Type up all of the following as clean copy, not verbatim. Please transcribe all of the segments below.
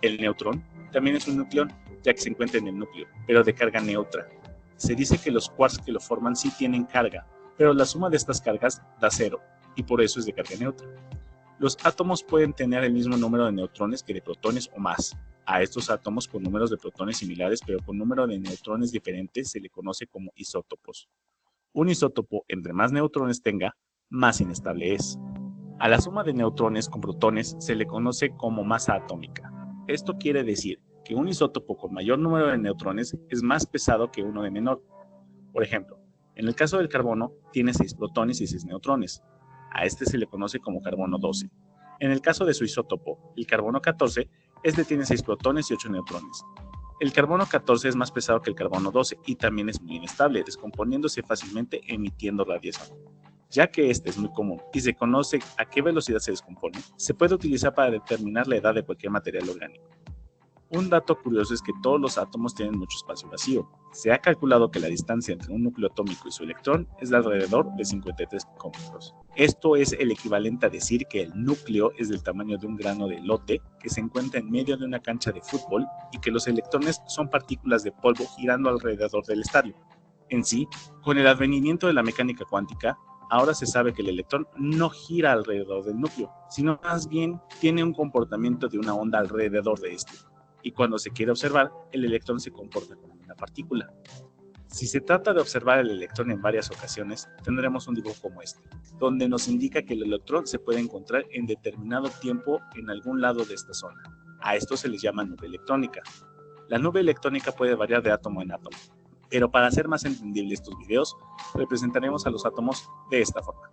El neutrón también es un nucleón, ya que se encuentra en el núcleo, pero de carga neutra. Se dice que los quarks que lo forman sí tienen carga, pero la suma de estas cargas da cero, y por eso es de carga neutra. Los átomos pueden tener el mismo número de neutrones que de protones o más. A estos átomos con números de protones similares pero con número de neutrones diferentes se le conoce como isótopos. Un isótopo, entre más neutrones tenga, más inestable es. A la suma de neutrones con protones se le conoce como masa atómica. Esto quiere decir que un isótopo con mayor número de neutrones es más pesado que uno de menor. Por ejemplo, en el caso del carbono, tiene 6 protones y 6 neutrones. A este se le conoce como carbono 12. En el caso de su isótopo, el carbono 14, este tiene 6 protones y 8 neutrones. El carbono 14 es más pesado que el carbono 12 y también es muy inestable, descomponiéndose fácilmente emitiendo radiación. Ya que este es muy común y se conoce a qué velocidad se descompone, se puede utilizar para determinar la edad de cualquier material orgánico. Un dato curioso es que todos los átomos tienen mucho espacio vacío. Se ha calculado que la distancia entre un núcleo atómico y su electrón es de alrededor de 53 picómetros. Esto es el equivalente a decir que el núcleo es del tamaño de un grano de elote que se encuentra en medio de una cancha de fútbol y que los electrones son partículas de polvo girando alrededor del estadio. En sí, con el advenimiento de la mecánica cuántica, ahora se sabe que el electrón no gira alrededor del núcleo, sino más bien tiene un comportamiento de una onda alrededor de este. Y cuando se quiere observar, el electrón se comporta como una partícula. Si se trata de observar el electrón en varias ocasiones, tendremos un dibujo como este, donde nos indica que el electrón se puede encontrar en determinado tiempo en algún lado de esta zona. A esto se les llama nube electrónica. La nube electrónica puede variar de átomo en átomo, pero para hacer más entendible estos videos, representaremos a los átomos de esta forma.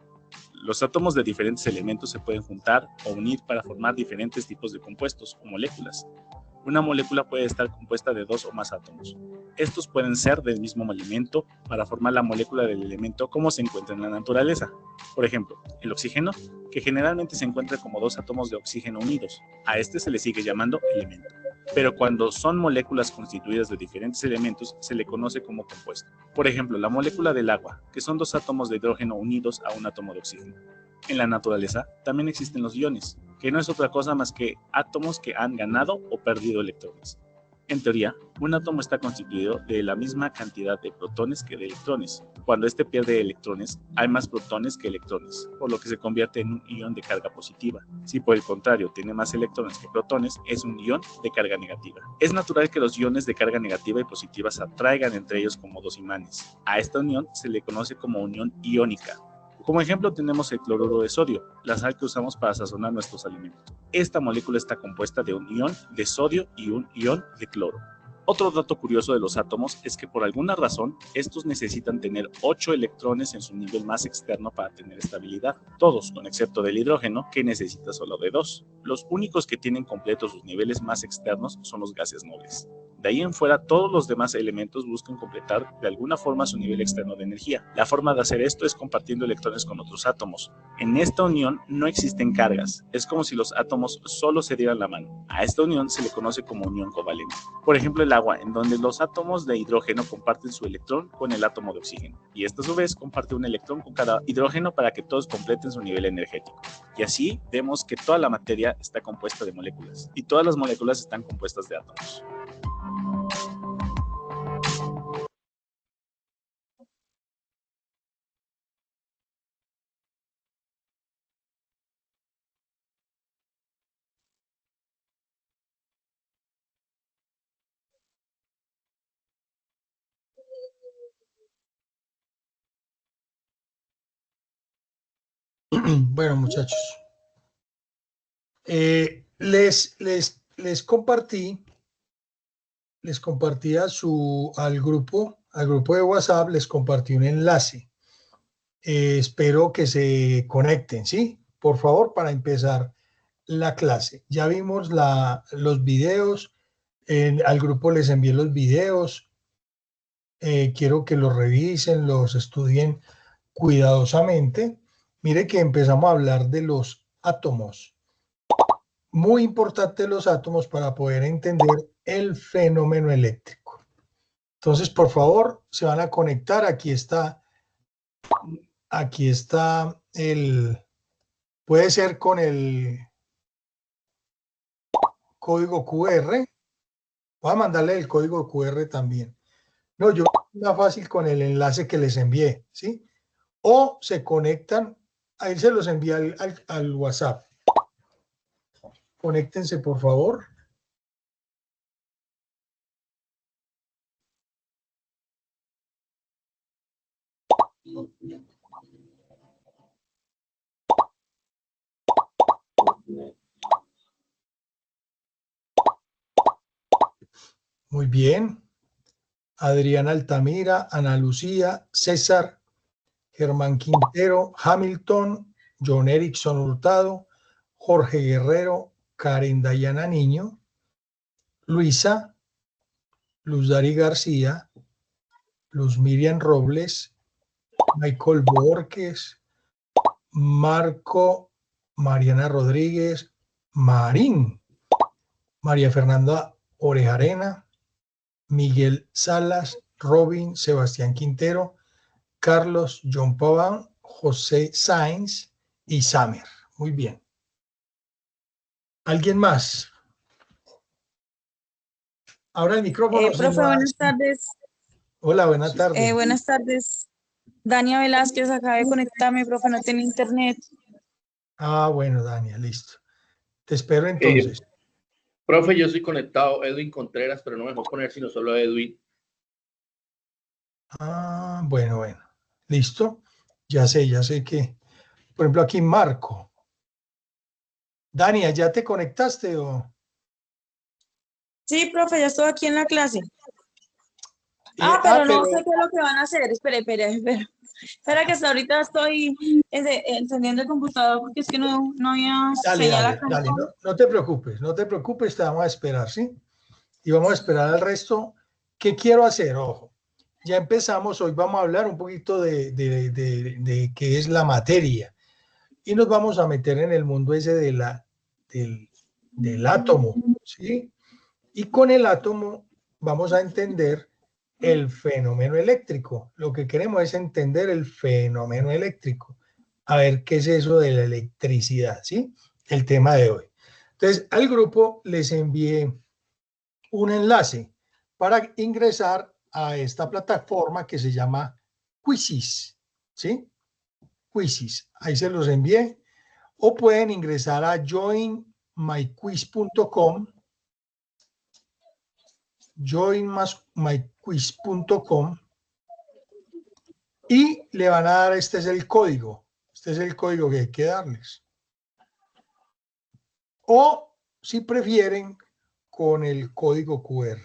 Los átomos de diferentes elementos se pueden juntar o unir para formar diferentes tipos de compuestos o moléculas. Una molécula puede estar compuesta de 2 o más átomos. Estos pueden ser del mismo elemento para formar la molécula del elemento como se encuentra en la naturaleza. Por ejemplo, el oxígeno, que generalmente se encuentra como 2 átomos de oxígeno unidos. A este se le sigue llamando elemento. Pero cuando son moléculas constituidas de diferentes elementos, se le conoce como compuesto. Por ejemplo, la molécula del agua, que son 2 átomos de hidrógeno unidos a un átomo de oxígeno. En la naturaleza también existen los iones, que no es otra cosa más que átomos que han ganado o perdido electrones. En teoría, un átomo está constituido de la misma cantidad de protones que de electrones. Cuando este pierde electrones, hay más protones que electrones, por lo que se convierte en un ion de carga positiva. Si por el contrario tiene más electrones que protones, es un ion de carga negativa. Es natural que los iones de carga negativa y positiva se atraigan entre ellos como dos imanes. A esta unión se le conoce como unión iónica. Como ejemplo tenemos el cloruro de sodio, la sal que usamos para sazonar nuestros alimentos. Esta molécula está compuesta de un ion de sodio y un ion de cloro. Otro dato curioso de los átomos es que por alguna razón estos necesitan tener 8 electrones en su nivel más externo para tener estabilidad. Todos, con excepto del hidrógeno, que necesita solo de 2. Los únicos que tienen completos sus niveles más externos son los gases nobles. De ahí en fuera, todos los demás elementos buscan completar de alguna forma su nivel externo de energía. La forma de hacer esto es compartiendo electrones con otros átomos. En esta unión no existen cargas, es como si los átomos solo se dieran la mano. A esta unión se le conoce como unión covalente. Por ejemplo, el agua, en donde los átomos de hidrógeno comparten su electrón con el átomo de oxígeno. Y esta a su vez comparte un electrón con cada hidrógeno para que todos completen su nivel energético. Y así vemos que toda la materia está compuesta de moléculas, y todas las moléculas están compuestas de átomos. Bueno, muchachos, les compartí al grupo de WhatsApp, les compartí un enlace. Espero que se conecten, ¿sí? Por favor, para empezar la clase. Ya vimos los videos, al grupo les envié los videos. Quiero que los revisen, los estudien cuidadosamente. Mire que empezamos a hablar de los átomos. Muy importante los átomos para poder entender el fenómeno eléctrico. Entonces, por favor, se van a conectar. Aquí está puede ser código QR. Voy a mandarle el código QR también. No, yo más fácil con el enlace que les envié, ¿sí? O se conectan, ahí se los envía al WhatsApp. Conéctense, por favor. Muy bien. Adriana Altamira, Ana Lucía, César, Germán Quintero, Hamilton, John Erickson Hurtado, Jorge Guerrero, Karen Dayana Niño, Luisa, Luz Dari García, Luz Miriam Robles, Michael Borges, Marco, Mariana Rodríguez, Marín, María Fernanda Orejarena, Miguel Salas, Robin, Sebastián Quintero, Carlos, John Paván, José Sáenz y Samer. Muy bien. ¿Alguien más? Ahora el micrófono. Profe, buenas tardes. Hola, buenas tardes. Buenas tardes. Dania Velázquez, acaba de conectarme, profe, no tiene internet. Ah, bueno, Dania, listo. Te espero entonces. Profe, yo estoy conectado, Edwin Contreras, pero no me dejó poner sino solo Edwin. Ah, bueno. Listo. Ya sé que, por ejemplo, aquí Marco. Dania, ¿ya te conectaste o? Sí, profe, ya estoy aquí en la clase. Pero No sé qué es lo que van a hacer. Espera que hasta ahorita estoy encendiendo el computador porque es que no había señal acá. Dale, no te preocupes, te vamos a esperar, ¿sí? Y vamos a esperar al resto. ¿Qué quiero hacer? Ojo, ya empezamos, hoy vamos a hablar un poquito de qué es la materia y nos vamos a meter en el mundo ese del átomo, ¿sí? Y con el átomo vamos a entender el fenómeno eléctrico. Lo que queremos es entender el fenómeno eléctrico. A ver qué es eso de la electricidad, ¿sí? El tema de hoy. Entonces, al grupo les envié un enlace para ingresar a esta plataforma que se llama Quizzes, ¿sí? Quizzes. Ahí se los envié. O pueden ingresar a joinmyquiz.com joinmyquiz.com y le van a dar, este es el código que hay que darles. O si prefieren, con el código QR.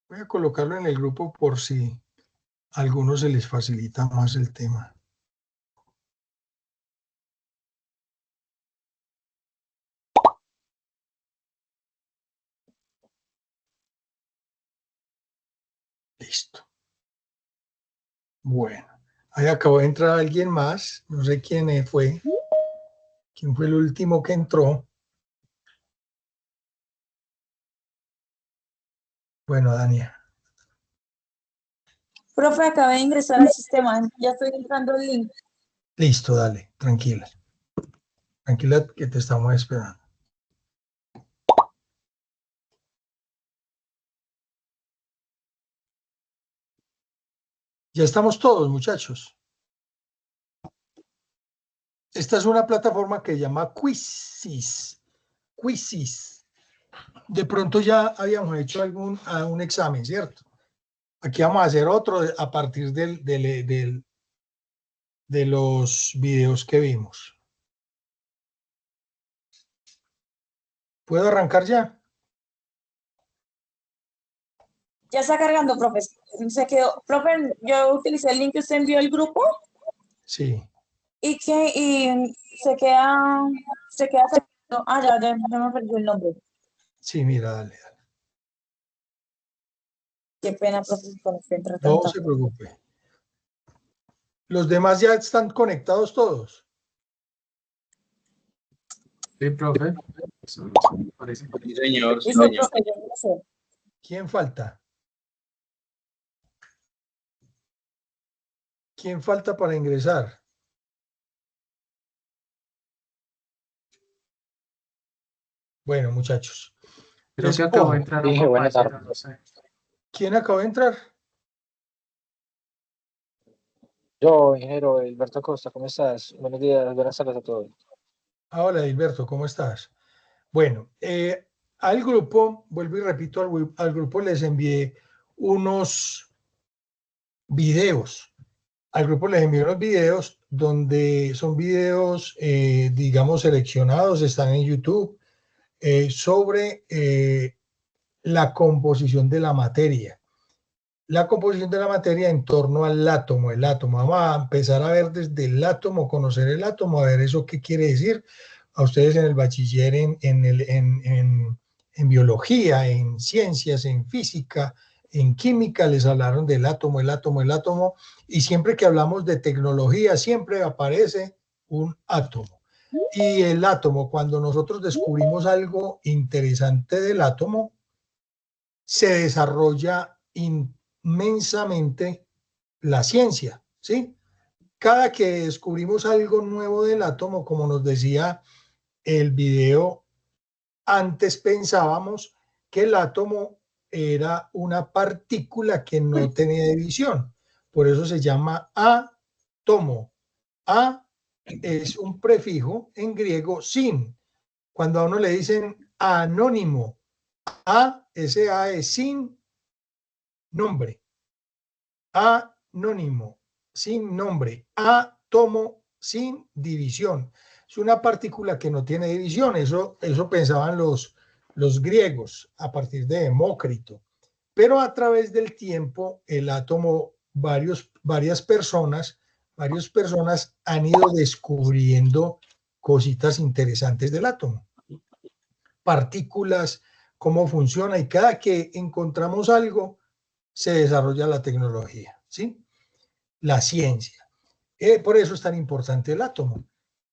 Voy a colocarlo en el grupo por si a algunos se les facilita más el tema. Listo. Bueno, ahí acabó de entrar alguien más. No sé quién fue. ¿Quién fue el último que entró? Bueno, Dania. Profe, acabé de ingresar al sistema. Ya estoy entrando el link. Listo, dale, tranquila. Tranquila que te estamos esperando. Ya estamos todos, muchachos. Esta es una plataforma que se llama Quizzes. Quizzes. De pronto ya habíamos hecho un examen, ¿cierto? Aquí vamos a hacer otro a partir de los videos que vimos. ¿Puedo arrancar ya? Ya está cargando, profe. Se quedó. Profe, yo utilicé el link que usted envió al grupo. Sí. Y se queda. Ya me perdí el nombre. Sí, mira, dale. Qué pena, profe, con usted entre No tanto. se preocupe. ¿Los demás ya están conectados todos? Sí, profe. Parece. Sí, señor, sí, Listo, señor. profe, yo no sé. ¿Quién falta? ¿Quién falta para ingresar? Bueno, muchachos. Creo Les que acabó de pongo. entrar un Dije, buenas compañero, tardes. no sé. ¿Quién acaba de entrar? Yo, ingeniero Alberto Costa, ¿cómo estás? Buenos días, buenas tardes a todos. Hola, Gilberto, ¿cómo estás? Bueno, al grupo, vuelvo y repito, al grupo les envié unos videos. Al grupo les envié unos videos donde son videos, digamos, seleccionados, están en YouTube, sobre la composición de la materia. La composición de la materia en torno al átomo, el átomo. Vamos a empezar a ver desde el átomo, conocer el átomo, a ver eso qué quiere decir. A ustedes en el bachiller, en biología, en ciencias, en física, en química, les hablaron del átomo, el átomo, el átomo, y siempre que hablamos de tecnología, siempre aparece un átomo. Y el átomo, cuando nosotros descubrimos algo interesante del átomo, se desarrolla inmensamente la ciencia, ¿sí? Cada que descubrimos algo nuevo del átomo, como nos decía el video, antes pensábamos que el átomo era una partícula que no tenía división. Por eso se llama átomo. A es un prefijo en griego sin. Cuando a uno le dicen anónimo, ese A es sin nombre. Anónimo, sin nombre. Átomo, sin división. Es una partícula que no tiene división. Eso pensaban los griegos a partir de Demócrito. Pero a través del tiempo, el átomo, varias personas han ido descubriendo cositas interesantes del átomo. Partículas, cómo funciona, y cada que encontramos algo, se desarrolla la tecnología, ¿sí? La ciencia. Por eso es tan importante el átomo.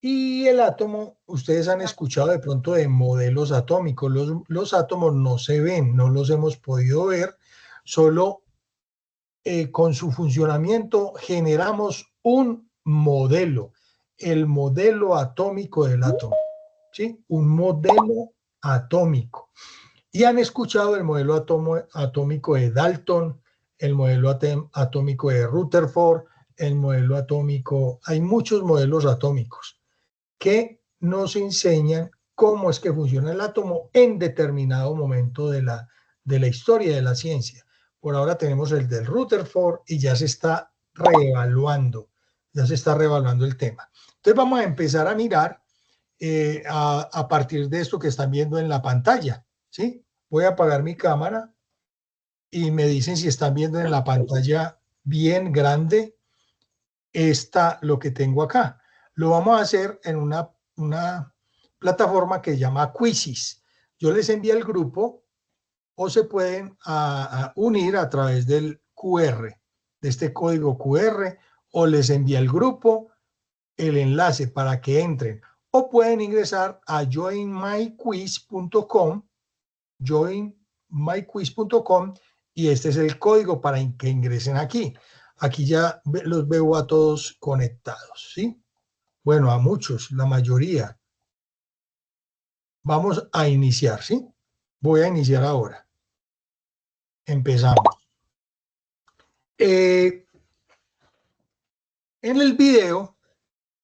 Y el átomo, ustedes han escuchado de pronto de modelos atómicos. Los átomos no se ven, no los hemos podido ver, solo con su funcionamiento generamos un modelo, el modelo atómico del átomo, ¿sí? Un modelo atómico. Y han escuchado el modelo atómico de Dalton, el modelo atómico de Rutherford, el modelo atómico, hay muchos modelos atómicos que nos enseñan cómo es que funciona el átomo en determinado momento de la historia de la ciencia. Por ahora tenemos el del Rutherford y ya se está reevaluando el tema. Entonces vamos a empezar a mirar a partir de esto que están viendo en la pantalla, ¿sí? Voy a apagar mi cámara y me dicen si están viendo en la pantalla bien grande lo que tengo acá. Lo vamos a hacer en una plataforma que se llama Quizzes. Yo les envío el grupo o se pueden unir a través del QR, de este código QR, o les envía el grupo el enlace para que entren, o pueden ingresar a joinmyquiz.com, y este es el código para que ingresen aquí. Aquí ya los veo a todos conectados, ¿sí? Bueno, a muchos, la mayoría. Vamos a iniciar, ¿sí? Voy a iniciar ahora. Empezamos. En el video,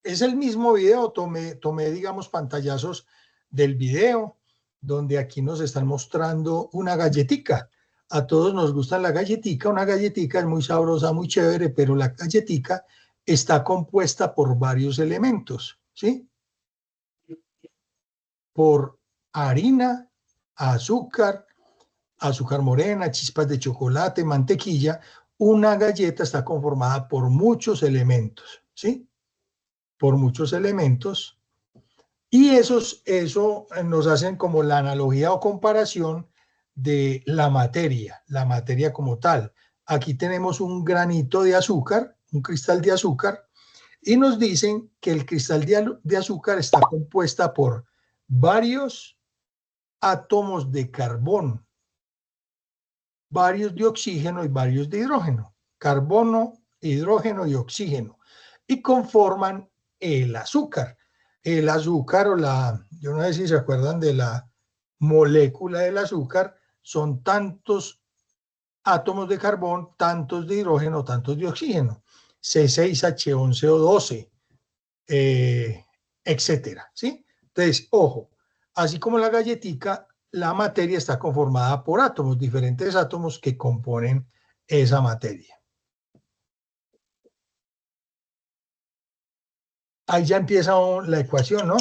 es el mismo video, tomé, digamos, pantallazos del video, donde aquí nos están mostrando una galletica. A todos nos gusta la galletica, una galletica es muy sabrosa, muy chévere, pero la galletica está compuesta por varios elementos, ¿sí? Por harina, azúcar, azúcar morena, chispas de chocolate, mantequilla. Una galleta está conformada por muchos elementos, ¿sí? Por muchos elementos. Y eso nos hacen como la analogía o comparación de la materia como tal. Aquí tenemos un granito de azúcar, un cristal de azúcar, y nos dicen que el cristal de azúcar está compuesta por varios átomos de carbón, varios de oxígeno y varios de hidrógeno. Carbono, hidrógeno y oxígeno. Y conforman el azúcar. El azúcar yo no sé si se acuerdan de la molécula del azúcar son tantos átomos de carbón, tantos de hidrógeno, tantos de oxígeno, C6H11O12, etcétera, ¿sí? Entonces, ojo, así como la galletica, la materia está conformada por átomos, diferentes átomos que componen esa materia. Ahí ya empieza la ecuación, ¿no?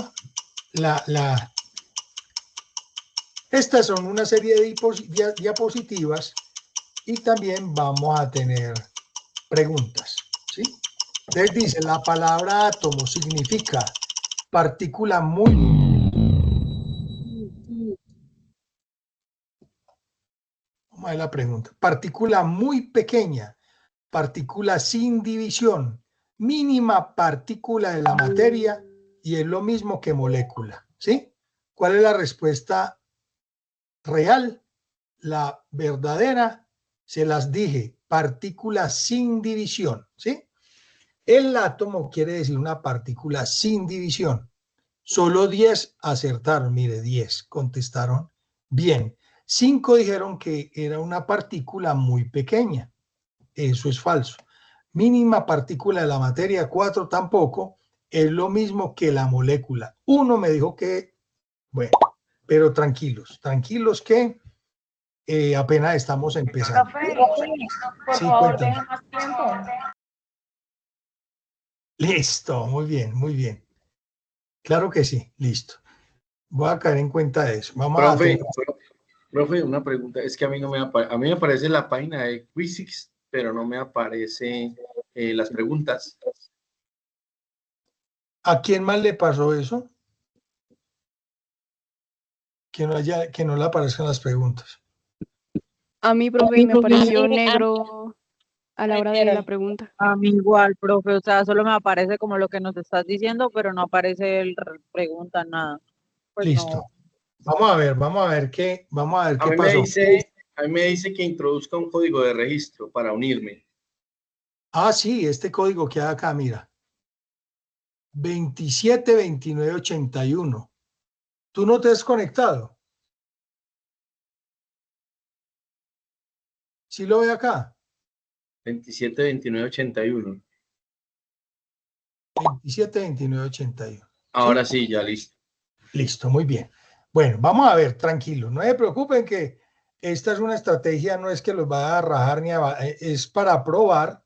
Estas son una serie de diapositivas y también vamos a tener preguntas, ¿sí? Entonces dice, la palabra átomo significa partícula muy... Vamos a ver la pregunta. Partícula muy pequeña, partícula sin división, mínima partícula de la materia y es lo mismo que molécula, ¿sí? ¿Cuál es la respuesta real? La verdadera, se las dije, partícula sin división, ¿sí? El átomo quiere decir una partícula sin división. Solo 10 acertaron, mire, 10 contestaron bien. 5 dijeron que era una partícula muy pequeña. Eso es falso. Mínima partícula de la materia, 4 tampoco. Es lo mismo que la molécula. 1 me dijo que, bueno, pero tranquilos, tranquilos que apenas estamos empezando. Profe, por Sí, favor, cuéntame. deja más tiempo. Listo, muy bien, muy bien. Claro que sí, listo. Voy a caer en cuenta de eso. Vamos a hacer... Profe, una pregunta. Es que a mí no me a mí me aparece la página de Quizix, pero no me aparece las preguntas. ¿A quién más le pasó eso? Que no le aparezcan las preguntas. A mí, profe, me apareció negro a la hora de la pregunta. A mí igual, profe, o sea, solo me aparece como lo que nos estás diciendo, pero no aparece el pregunta, nada. Pues Listo. no. Vamos a ver qué pasó. A mí me dice que introduzca un código de registro para unirme. Ah, sí, este código que hay acá, mira. 272981. ¿Tú no te has conectado? ¿Sí lo ve acá? 272981. 272981. Ahora sí, ya listo. Listo, muy bien. Bueno, vamos a ver, tranquilos. No se preocupen que esta es una estrategia, no es que los vaya a rajar ni es para probar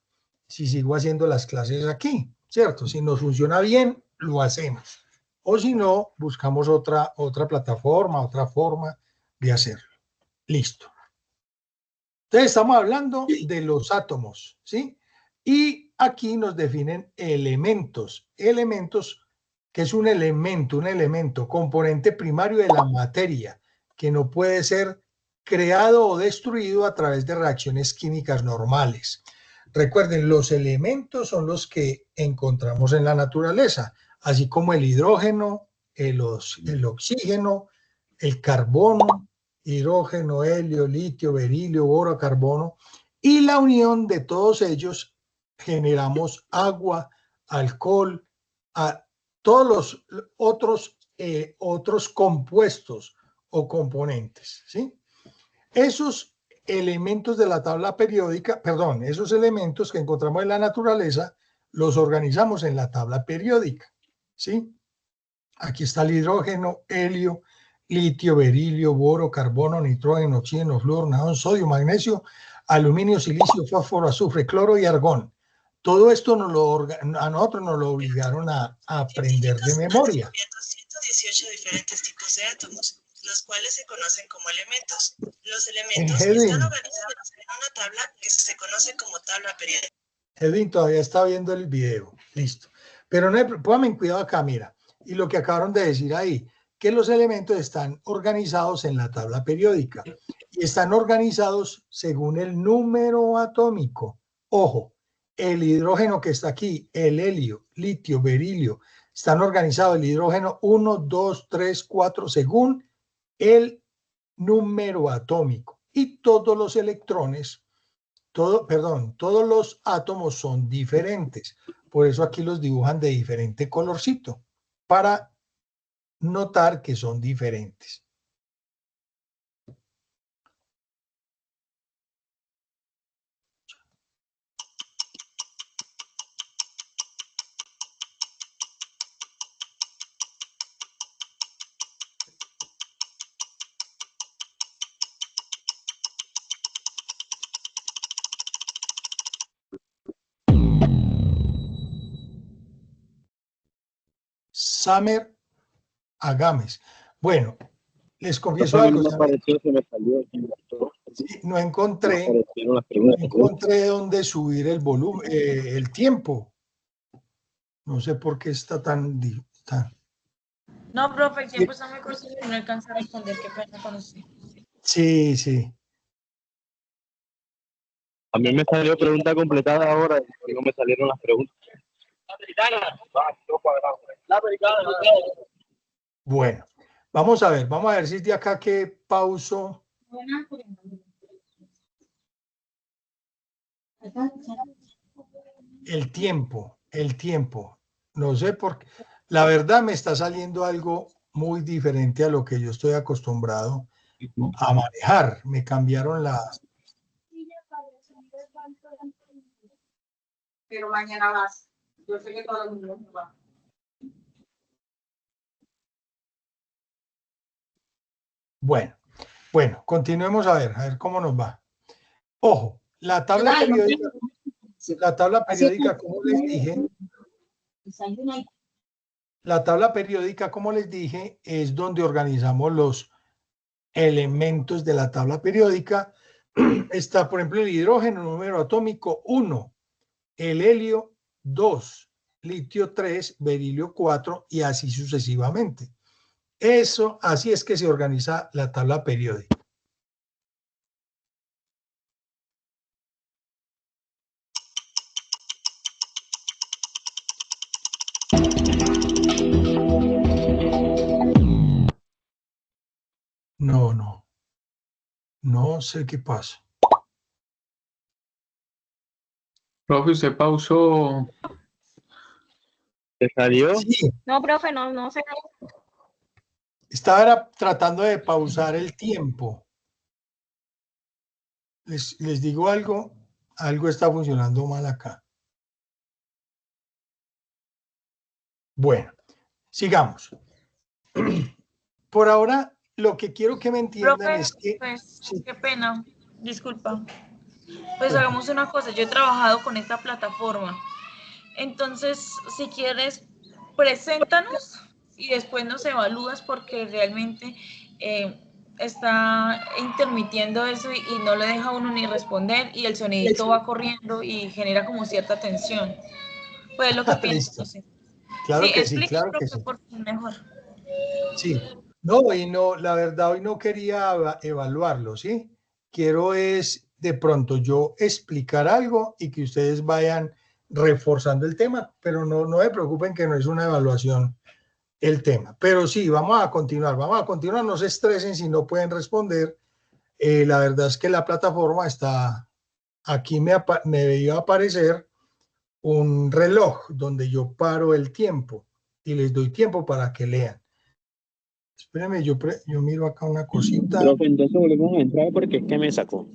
si sigo haciendo las clases aquí, ¿cierto? Si nos funciona bien, lo hacemos. O si no, buscamos otra plataforma, otra forma de hacerlo. Listo. Entonces, estamos hablando de los átomos, ¿sí? Y aquí nos definen elementos. Elementos, que es un elemento, componente primario de la materia, que no puede ser creado o destruido a través de reacciones químicas normales. Recuerden, los elementos son los que encontramos en la naturaleza, así como el hidrógeno, el oxígeno, el carbono, hidrógeno, helio, litio, berilio, boro, carbono, y la unión de todos ellos generamos agua, alcohol, todos los otros compuestos o componentes, ¿sí? Esos elementos de la tabla periódica, perdón, esos elementos que encontramos en la naturaleza, los organizamos en la tabla periódica, ¿sí? Aquí está el hidrógeno, helio, litio, berilio, boro, carbono, nitrógeno, oxígeno, flúor, neón, sodio, magnesio, aluminio, silicio, fósforo, azufre, cloro y argón. Todo esto a nosotros nos lo obligaron a aprender de memoria. 218 diferentes tipos de átomos, los cuales se conocen como elementos. Los elementos están organizados en una tabla que se conoce como tabla periódica. Edwin todavía está viendo el video, listo. Pero no, póngame cuidado acá, mira. Y lo que acabaron de decir ahí, que los elementos están organizados en la tabla periódica y están organizados según el número atómico. Ojo, el hidrógeno que está aquí, el helio, litio, berilio, están organizados el hidrógeno 1, 2, 3, 4 según el número atómico. Y todos los electrones, todos los átomos son diferentes. Por eso aquí los dibujan de diferente colorcito, para notar que son diferentes. Samer Agames. Bueno, les confieso Profe, algo. no me apareció, se me salió. Sí, no encontré Aparecieron las preguntas. dónde subir el volumen, el tiempo. No sé por qué está tan... No, profe, el tiempo está muy corto y no alcanza a responder. Qué pena con usted. Sí, sí. A mí me salió pregunta completada ahora y no me salieron las preguntas. Bueno, vamos a ver si es de acá que pauso. El tiempo. No sé por qué. La verdad me está saliendo algo muy diferente a lo que yo estoy acostumbrado a manejar. Me cambiaron las... Pero mañana vas. Yo sé que todo el mundo va. Bueno, continuemos a ver cómo nos va. Ojo, la tabla periódica, como les dije, es donde organizamos los elementos de la tabla periódica. Está, por ejemplo, el hidrógeno, número atómico 1, el helio 2, litio 3, berilio 4 y así sucesivamente. Así es que se organiza la tabla periódica. No sé qué pasa. Profe, usted pausó. ¿Te salió? Sí. No, profe, no sé. Estaba tratando de pausar el tiempo. Les digo algo está funcionando mal acá. Bueno, sigamos. Por ahora, lo que quiero que me entiendan Profe, es que... pues, Sí. qué pena. Disculpa. Pues hagamos una cosa. Yo he trabajado con esta plataforma. Entonces, si quieres, preséntanos y después nos evalúas porque realmente está intermitiendo eso y no le deja a uno ni responder y el sonidito va corriendo y genera como cierta tensión. Pues es lo que pienso. Listo. No sé. Claro Sí, que sí, explique, claro que profe, sí. por favor, mejor. Sí. No, la verdad, hoy no quería evaluarlo, ¿sí? Quiero es de pronto yo explicar algo y que ustedes vayan reforzando el tema, pero no se preocupen que no es una evaluación el tema. Pero sí, vamos a continuar, no se estresen si no pueden responder. La verdad es que la plataforma está, aquí me debió aparecer un reloj donde yo paro el tiempo y les doy tiempo para que lean. Espérenme, yo miro acá una cosita. Profe, entonces volvemos a entrar porque es que me sacó.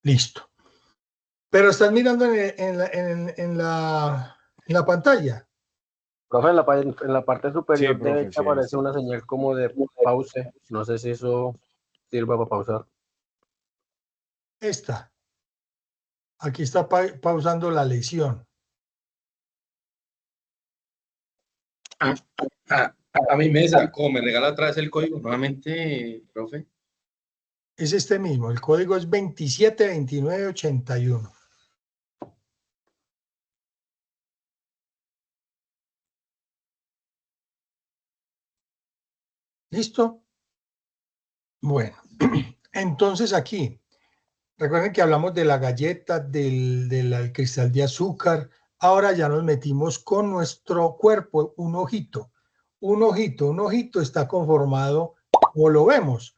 Listo. Pero estás mirando en la pantalla. Profe, en la parte superior Sí, profe, derecha sí, aparece sí. una señal como de pause. No sé si eso sirva para pausar. Aquí está pausando la lección. A mí me sacó, me regala otra vez el código nuevamente, profe. Es este mismo, el código es 272981. ¿Listo? Bueno, entonces aquí, recuerden que hablamos de la galleta, del cristal de azúcar. Ahora ya nos metimos con nuestro cuerpo, un ojito. Un ojito está conformado, como lo vemos,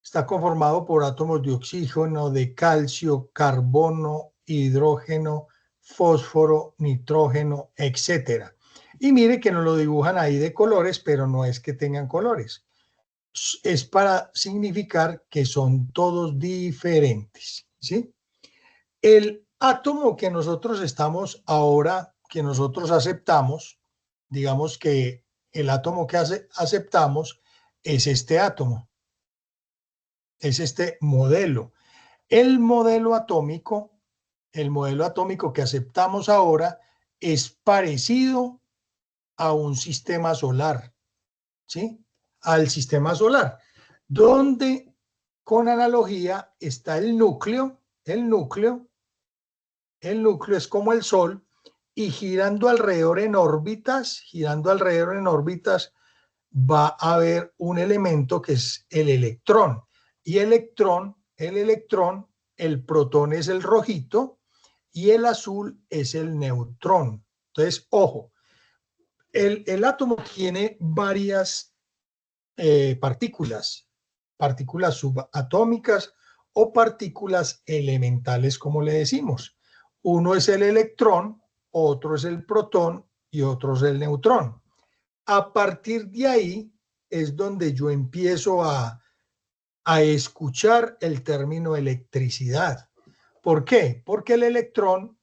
está conformado por átomos de oxígeno, de calcio, carbono, hidrógeno, fósforo, nitrógeno, etcétera. Y mire que nos lo dibujan ahí de colores, pero no es que tengan colores. Es para significar que son todos diferentes, ¿sí? El átomo que nosotros estamos ahora, que nosotros aceptamos, digamos que el átomo que aceptamos es este átomo, es este modelo. El modelo atómico el modelo atómico que aceptamos ahora es parecido a un sistema solar, ¿sí? Al sistema solar, donde con analogía está el núcleo es como el Sol, y girando alrededor en órbitas, va a haber un elemento que es el electrón. Y el protón es el rojito y el azul es el neutrón. Entonces, ojo, el átomo tiene varias partículas subatómicas o partículas elementales, como le decimos. Uno es el electrón, otro es el protón y otro es el neutrón. A partir de ahí es donde yo empiezo a escuchar el término electricidad. ¿Por qué? Porque el electrón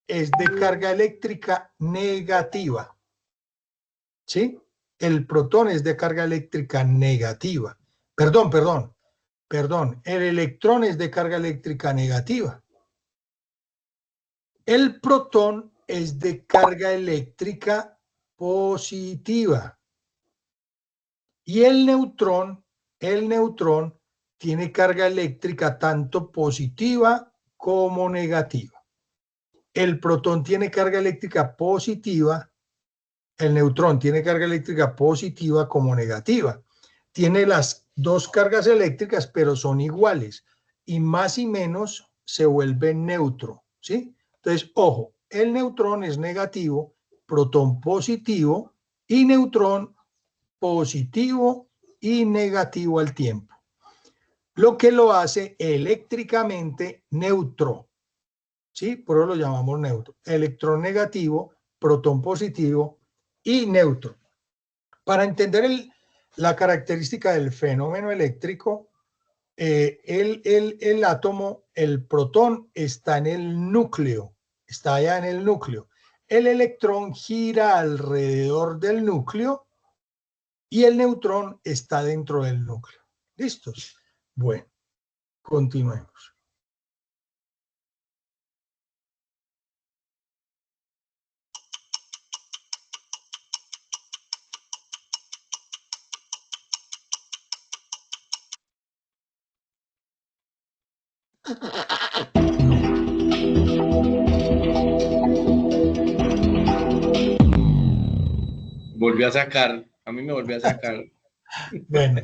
es de carga eléctrica negativa, ¿sí? El protón es de carga eléctrica negativa. Perdón. El electrón es de carga eléctrica negativa. El protón es de carga eléctrica positiva. Y el neutrón tiene carga eléctrica tanto positiva como negativa. El protón tiene carga eléctrica positiva, el neutrón tiene carga eléctrica positiva como negativa. Tiene las dos cargas eléctricas, pero son iguales. Y más y menos se vuelven neutro, ¿sí? Entonces, ojo, el neutrón es negativo, protón positivo y neutrón positivo y negativo al tiempo. Lo que lo hace eléctricamente neutro, ¿sí? Por eso lo llamamos neutro. Electrón negativo, protón positivo y neutro. Para entender la característica del fenómeno eléctrico, el átomo, el protón está en el núcleo, está allá en el núcleo. El electrón gira alrededor del núcleo y el neutrón está dentro del núcleo. ¿Listos? Bueno, continuemos. Volvió a sacar, a mí me volvió a sacar. Bueno,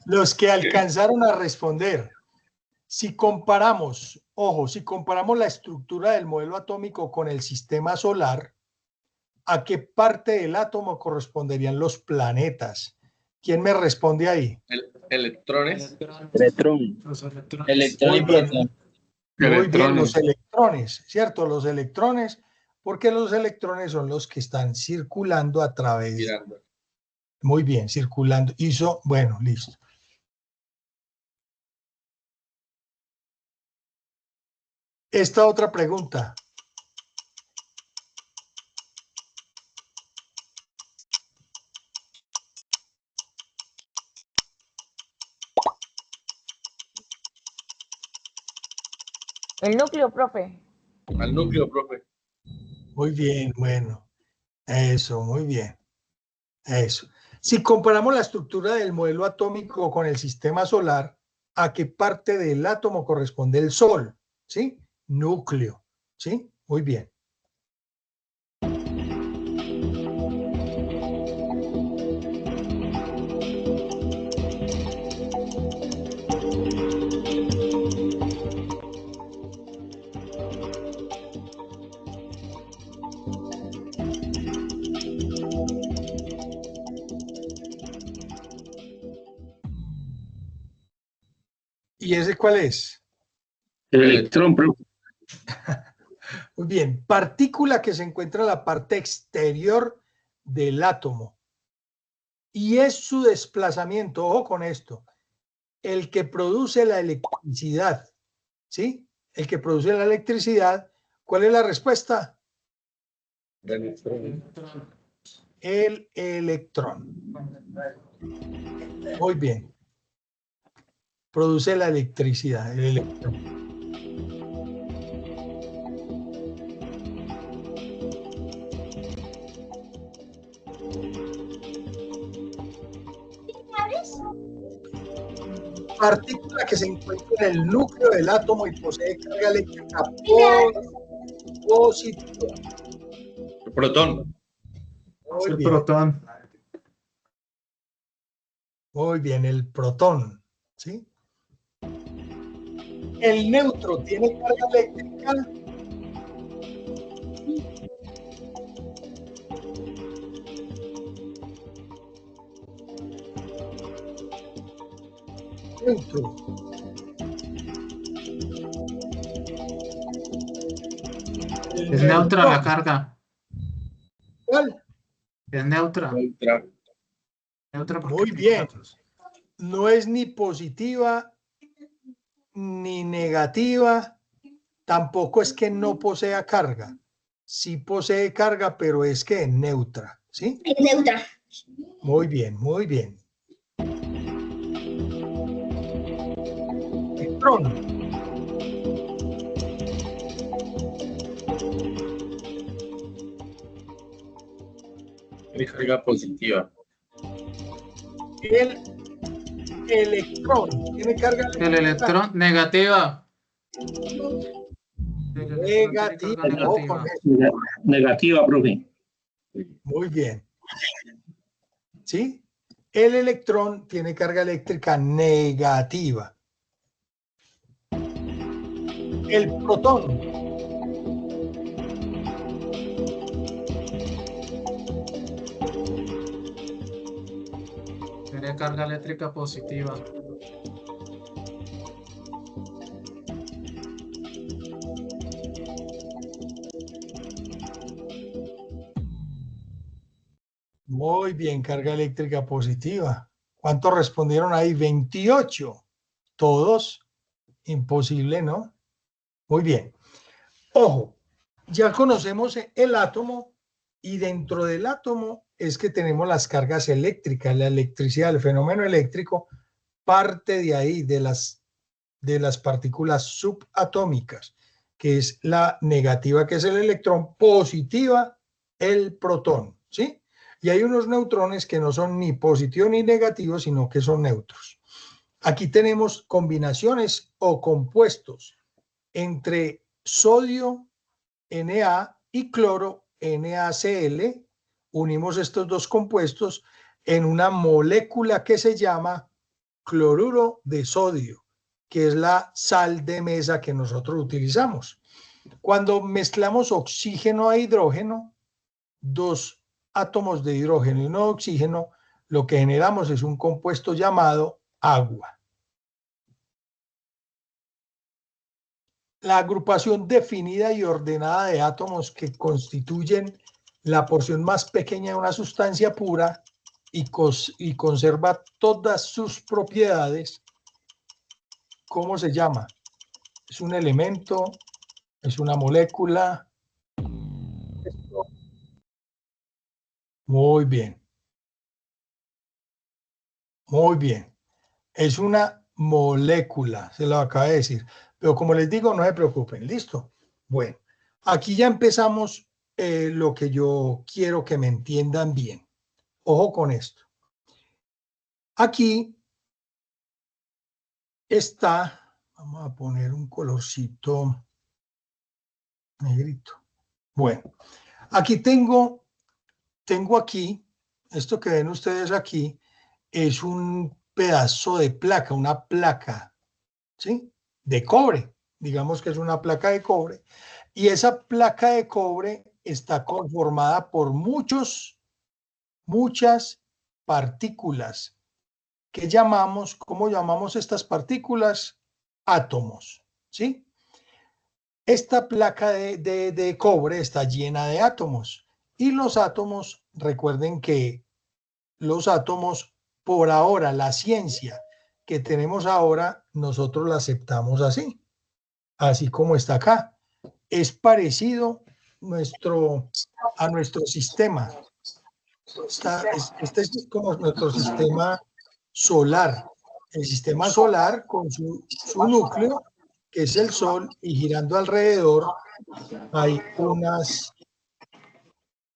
los que alcanzaron a responder, si comparamos, ojo, si comparamos la estructura del modelo atómico con el sistema solar, ¿a qué parte del átomo corresponderían los planetas? ¿Quién me responde ahí? Electrones. Electrón. Electrón y protón. Muy bien, los electrones, ¿cierto? Los electrones, porque los electrones son los que están circulando a través. Girando. Muy bien, circulando. Bueno, listo. Esta otra pregunta. El núcleo, profe. Al núcleo, profe. Muy bien, bueno. Eso, muy bien. Eso. Si comparamos la estructura del modelo atómico con el sistema solar, ¿a qué parte del átomo corresponde el Sol? ¿Sí? Núcleo. ¿Sí? Muy bien. ¿Y ese cuál es? El electrón, profe. Muy bien. Partícula que se encuentra en la parte exterior del átomo. Y es su desplazamiento, ojo con esto, el que produce la electricidad. ¿Sí? El que produce la electricidad. ¿Cuál es la respuesta? El electrón. Muy bien. Produce la electricidad, el electrón. Partícula que se encuentra en el núcleo del átomo y posee carga eléctrica positiva. El protón. Muy El bien. protón. Muy bien, el protón, ¿sí? El neutro tiene carga eléctrica. Neutro. Es neutra la carga. ¿Cuál? Es neutra. Neutra. Neutra porque Muy tiene bien. electrones. No es ni positiva ni negativa, tampoco es que no posea carga. Sí posee carga, pero es que neutra, ¿sí? Es neutra. Muy bien, muy bien. Electrón. Tiene carga positiva. El electrón tiene carga eléctrica. El electrón negativa. Negativa. Negativa. Negativa, profe. Muy bien. ¿Sí? El electrón tiene carga eléctrica negativa. El protón. Tiene carga eléctrica positiva. Muy bien, carga eléctrica positiva. ¿Cuántos respondieron ahí? 28. Todos. Imposible, ¿no? Muy bien. Ojo, ya conocemos el átomo y dentro del átomo es que tenemos las cargas eléctricas, la electricidad, el fenómeno eléctrico parte de ahí, de las partículas subatómicas, que es la negativa, que es el electrón, positiva, el protón, ¿sí? Y hay unos neutrones que no son ni positivos ni negativos, sino que son neutros. Aquí tenemos combinaciones o compuestos entre sodio Na y cloro NaCl. Unimos estos dos compuestos en una molécula que se llama cloruro de sodio, que es la sal de mesa que nosotros utilizamos. Cuando mezclamos oxígeno a hidrógeno, dos átomos de hidrógeno y uno de oxígeno, lo que generamos es un compuesto llamado agua. La agrupación definida y ordenada de átomos que constituyen la porción más pequeña de una sustancia pura y conserva todas sus propiedades, ¿cómo se llama? ¿Es un elemento? ¿Es una molécula? Muy bien. Muy bien. Es una molécula, se lo acaba de decir. Pero como les digo, no se preocupen. ¿Listo? Bueno, aquí ya empezamos lo que yo quiero que me entiendan bien. Ojo con esto. Aquí está, vamos a poner un colorcito negrito. Bueno, aquí tengo aquí, esto que ven ustedes aquí, es un pedazo de placa, una placa, ¿sí? De cobre, digamos que es una placa de cobre, y esa placa de cobre está conformada por muchas partículas que llamamos, ¿cómo llamamos estas partículas? Átomos, ¿sí? Esta placa de cobre está llena de átomos, y los átomos, recuerden que los átomos, por ahora, la ciencia que tenemos ahora, nosotros la aceptamos así como está acá. Es parecido a nuestro sistema. Este es como nuestro sistema solar. El sistema solar con su núcleo, que es el Sol, y girando alrededor hay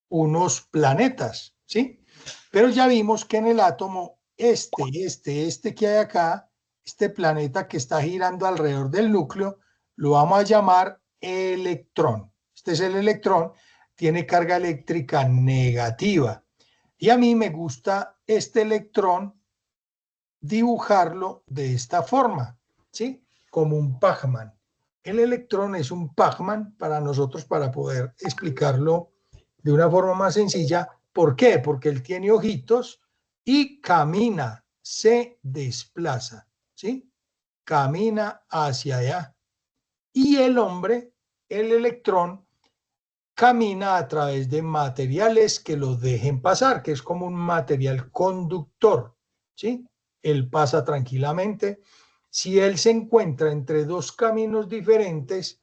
unos planetas, ¿sí? Pero ya vimos que en el átomo, este que hay acá, este planeta que está girando alrededor del núcleo, lo vamos a llamar electrón. Este es el electrón, tiene carga eléctrica negativa. Y a mí me gusta este electrón dibujarlo de esta forma, ¿sí? Como un Pac-Man. El electrón es un Pac-Man para nosotros para poder explicarlo de una forma más sencilla. ¿Por qué? Porque él tiene ojitos y camina, se desplaza, ¿sí? Camina hacia allá. Y el hombre, el electrón, camina a través de materiales que lo dejen pasar, que es como un material conductor, ¿sí? Él pasa tranquilamente. Si él se encuentra entre dos caminos diferentes,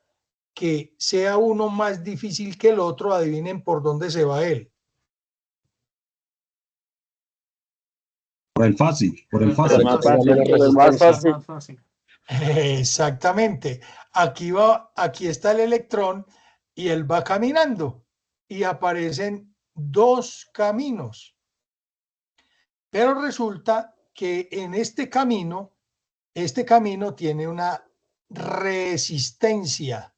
que sea uno más difícil que el otro, adivinen por dónde se va él. Por el fácil, por el Por fácil. el más fácil. Por el más Por el fácil. más fácil. Exactamente. Aquí está el electrón y él va caminando y aparecen dos caminos. Pero resulta que en este camino tiene una resistencia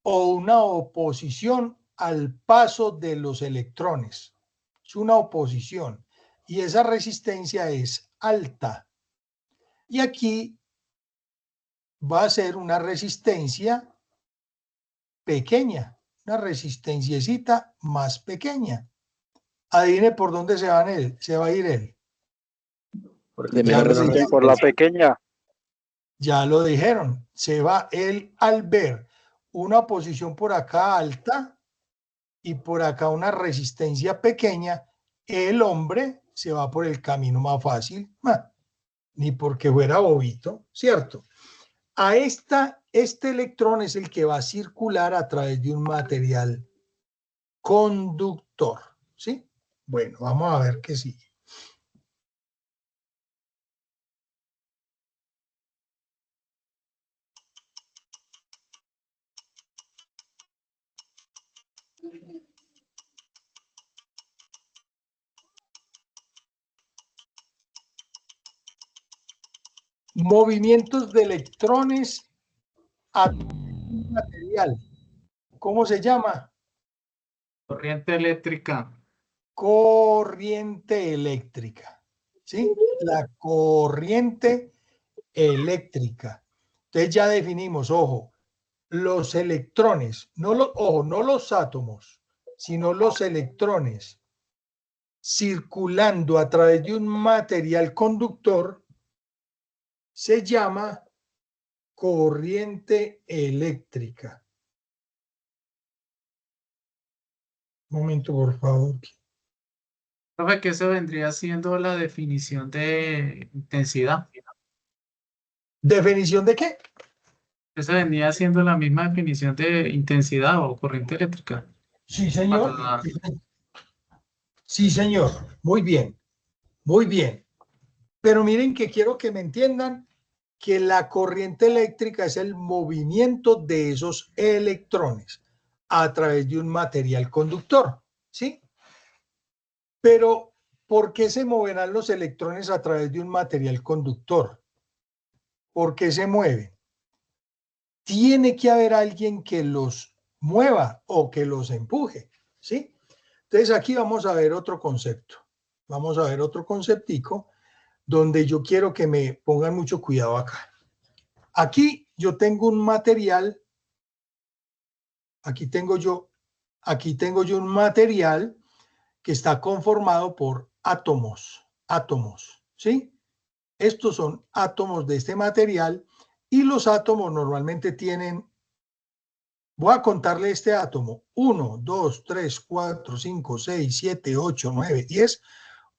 o una oposición al paso de los electrones. Es una oposición y esa resistencia es alta. Y aquí va a ser una resistencia pequeña, una resistenciecita más pequeña. Adivine por dónde se va a ir él. Por la pequeña. Ya lo dijeron, se va él al ver una posición por acá alta y por acá una resistencia pequeña, el hombre se va por el camino más fácil, ni porque fuera bobito, ¿cierto? Este electrón es el que va a circular a través de un material conductor, ¿sí? Bueno, vamos a ver qué sigue. Movimientos de electrones a un material. ¿Cómo se llama? Corriente eléctrica. Corriente eléctrica. ¿Sí? La corriente eléctrica. Entonces ya definimos, ojo, los electrones, no los átomos, sino los electrones circulando a través de un material conductor se llama corriente eléctrica. Un momento, por favor. Profe, que eso vendría siendo la definición de intensidad. ¿Definición de qué? Eso vendría siendo la misma definición de intensidad o corriente eléctrica. Sí, señor. Ah. Sí, señor. Muy bien. Muy bien. Pero miren que quiero que me entiendan que la corriente eléctrica es el movimiento de esos electrones a través de un material conductor, ¿sí? Pero, ¿por qué se moverán los electrones a través de un material conductor? ¿Por qué se mueven? Tiene que haber alguien que los mueva o que los empuje, ¿sí? Entonces aquí vamos a ver otro concepto. Vamos a ver otro conceptico donde yo quiero que me pongan mucho cuidado acá. Aquí yo tengo un material, aquí tengo yo un material que está conformado por átomos, ¿sí? Estos son átomos de este material y los átomos normalmente tienen, voy a contarle este átomo, 1, 2, 3, 4, 5, 6, 7, 8, 9, 10,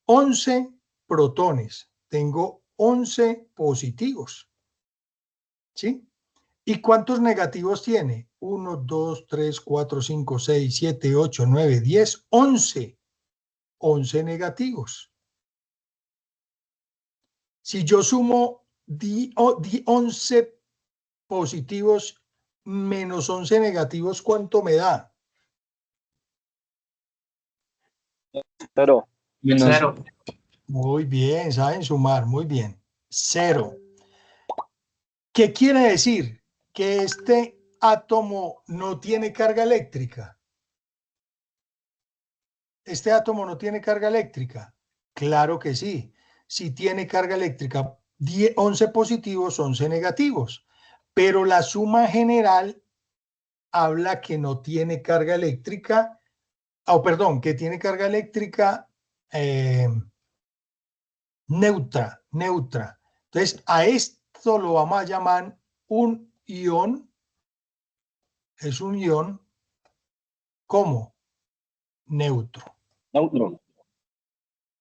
11 protones. Tengo 11 positivos, ¿sí? ¿Y cuántos negativos tiene? 1, 2, 3, 4, 5, 6, 7, 8, 9, 10, 11. 11 negativos. Si yo sumo 11 positivos menos 11 negativos, ¿cuánto me da? 0. Cero. Muy bien, saben sumar, muy bien. 0. ¿Qué quiere decir? Que este átomo no tiene carga eléctrica. ¿Este átomo no tiene carga eléctrica? Claro que sí. Si tiene carga eléctrica, 11 positivos, 11 negativos. Pero la suma general habla que no tiene carga eléctrica, perdón, que tiene carga eléctrica neutra. Entonces, a esto lo vamos a llamar un ion. Es un ion como neutro. Neutro.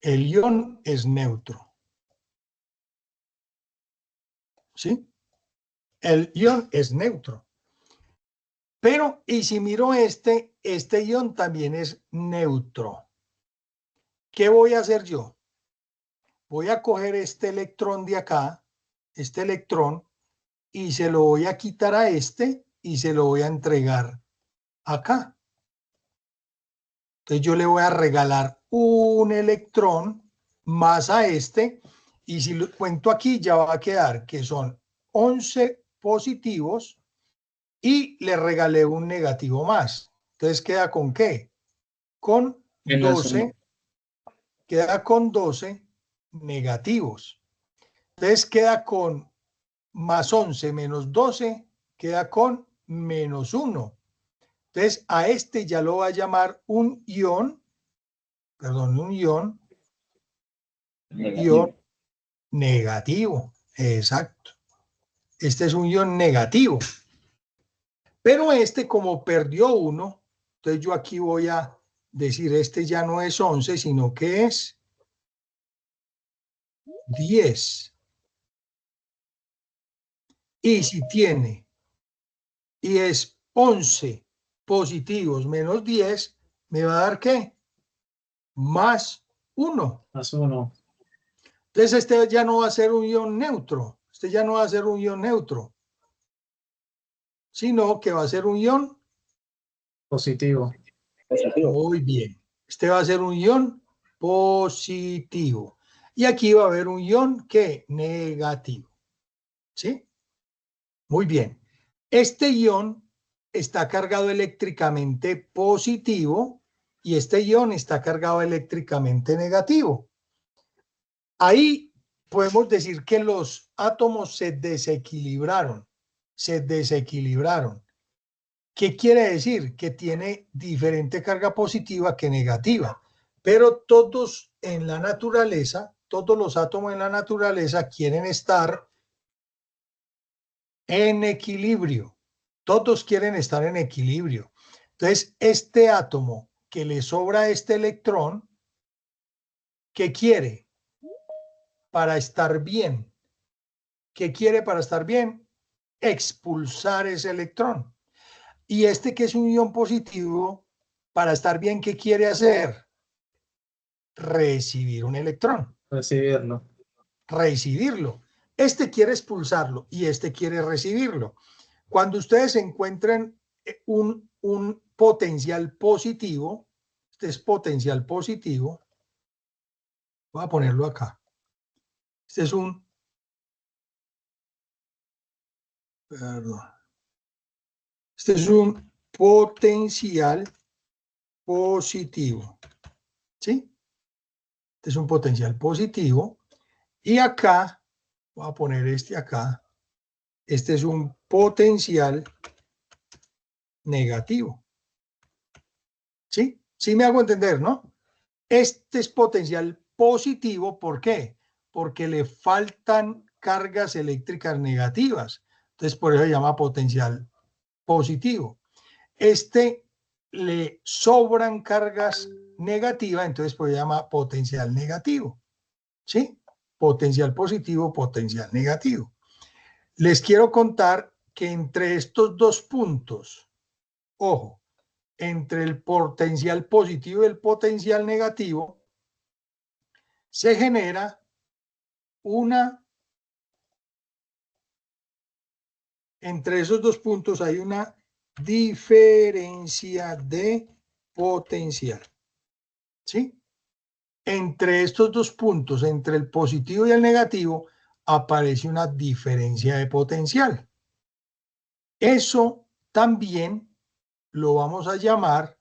El ion es neutro. ¿Sí? El ion es neutro. Pero, y si miro este ion también es neutro. ¿Qué voy a hacer yo? Voy a coger este electrón de acá, este electrón, y se lo voy a quitar a este y se lo voy a entregar acá. Entonces yo le voy a regalar un electrón más a este, y si lo cuento aquí ya va a quedar que son 11 positivos y le regalé un negativo más. Entonces queda con ¿qué? Con 12, queda con 12 negativos. Entonces queda con más 11 menos 12, queda con menos 1. Entonces a este ya lo va a llamar un ion, ion negativo. Exacto. Este es un ion negativo. Pero este, como perdió 1, entonces yo aquí voy a decir, este ya no es 11, sino que es 10. Y si tiene, y es 11 positivos menos 10, me va a dar ¿qué? Más 1. Más 1. Entonces este ya no va a ser un ion neutro. Este ya no va a ser un ion neutro, sino que va a ser un ion Positivo. Muy bien. Este va a ser un ion positivo. Y aquí va a haber un ion ¿qué? Negativo. ¿Sí? Muy bien. Este ion está cargado eléctricamente positivo y este ion está cargado eléctricamente negativo. Ahí podemos decir que los átomos se desequilibraron. ¿Qué quiere decir? Que tiene diferente carga positiva que negativa. Pero todos en la naturaleza, todos los átomos en la naturaleza quieren estar en equilibrio. Todos quieren estar en equilibrio. Entonces, este átomo que le sobra este electrón, ¿qué quiere? Para estar bien. ¿Qué quiere para estar bien? Expulsar ese electrón. Y este que es un ion positivo, para estar bien, ¿qué quiere hacer? Recibir un electrón. Recibirlo. Este quiere expulsarlo y este quiere recibirlo. Cuando ustedes encuentren un potencial positivo, este es potencial positivo, voy a ponerlo acá. Este es un, perdón, este es un potencial positivo, ¿sí? Este es un potencial positivo y acá, voy a poner este acá, este es un potencial negativo. ¿Sí? Sí me hago entender, ¿no? Este es potencial positivo, ¿por qué? Porque le faltan cargas eléctricas negativas. Entonces, por eso se llama potencial positivo. Este le sobran cargas negativas, entonces por eso se llama potencial negativo. ¿Sí? Potencial positivo, potencial negativo. Les quiero contar que entre estos dos puntos, ojo, entre el potencial positivo y el potencial negativo, se genera entre esos dos puntos hay una diferencia de potencial. ¿Sí? Entre estos dos puntos, entre el positivo y el negativo, aparece una diferencia de potencial. Eso también lo vamos a llamar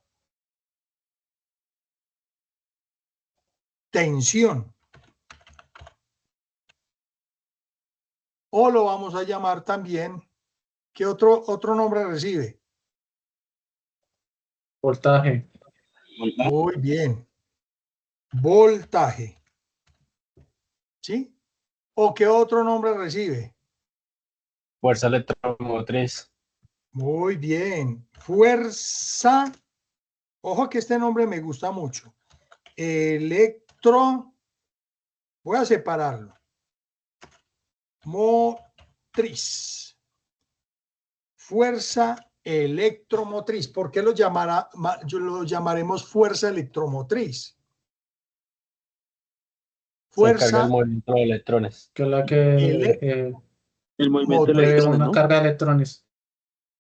tensión. O lo vamos a llamar también, ¿qué otro nombre recibe? Voltaje. Muy bien. Voltaje. ¿Sí? ¿O qué otro nombre recibe? Fuerza electromotriz. Muy bien. Fuerza. Ojo que este nombre me gusta mucho. Voy a separarlo. Motriz. Fuerza electromotriz. ¿Por qué lo llamaremos fuerza electromotriz? Fuerza. Se encarga el movimiento de electrones. Que es la que el movimiento de mueve electrones, una ¿no? carga de electrones.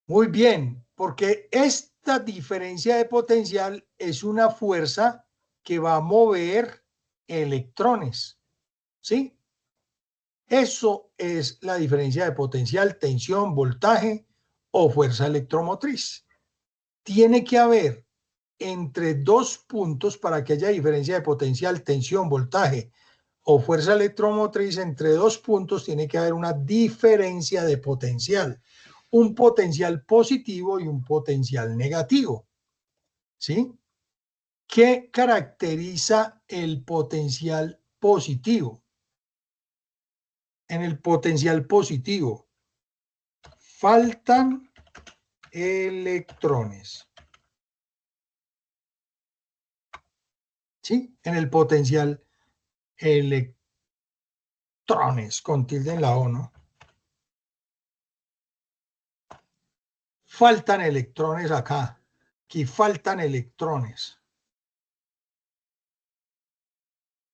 Muy bien, porque esta diferencia de potencial es una fuerza que va a mover electrones. ¿Sí? Eso es la diferencia de potencial, tensión, voltaje o fuerza electromotriz. Tiene que haber entre dos puntos para que haya diferencia de potencial, tensión, voltaje o fuerza electromotriz. Entre dos puntos tiene que haber una diferencia de potencial. Un potencial positivo y un potencial negativo. ¿Sí? ¿Qué caracteriza el potencial positivo? En el potencial positivo faltan electrones. ¿Sí? En el potencial electrones, con tilde en la O, ¿no? Faltan electrones acá. Aquí faltan electrones.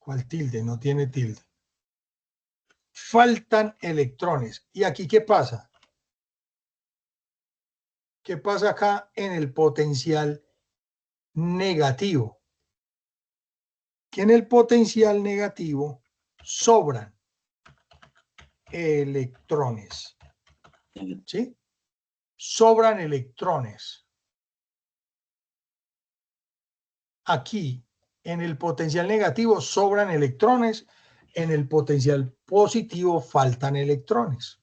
¿Cuál tilde? No tiene tilde. Faltan electrones. ¿Y aquí qué pasa? ¿Qué pasa acá en el potencial negativo? Que en el potencial negativo sobran electrones. ¿Sí? Sobran electrones. Aquí, en el potencial negativo, sobran electrones. En el potencial positivo, faltan electrones.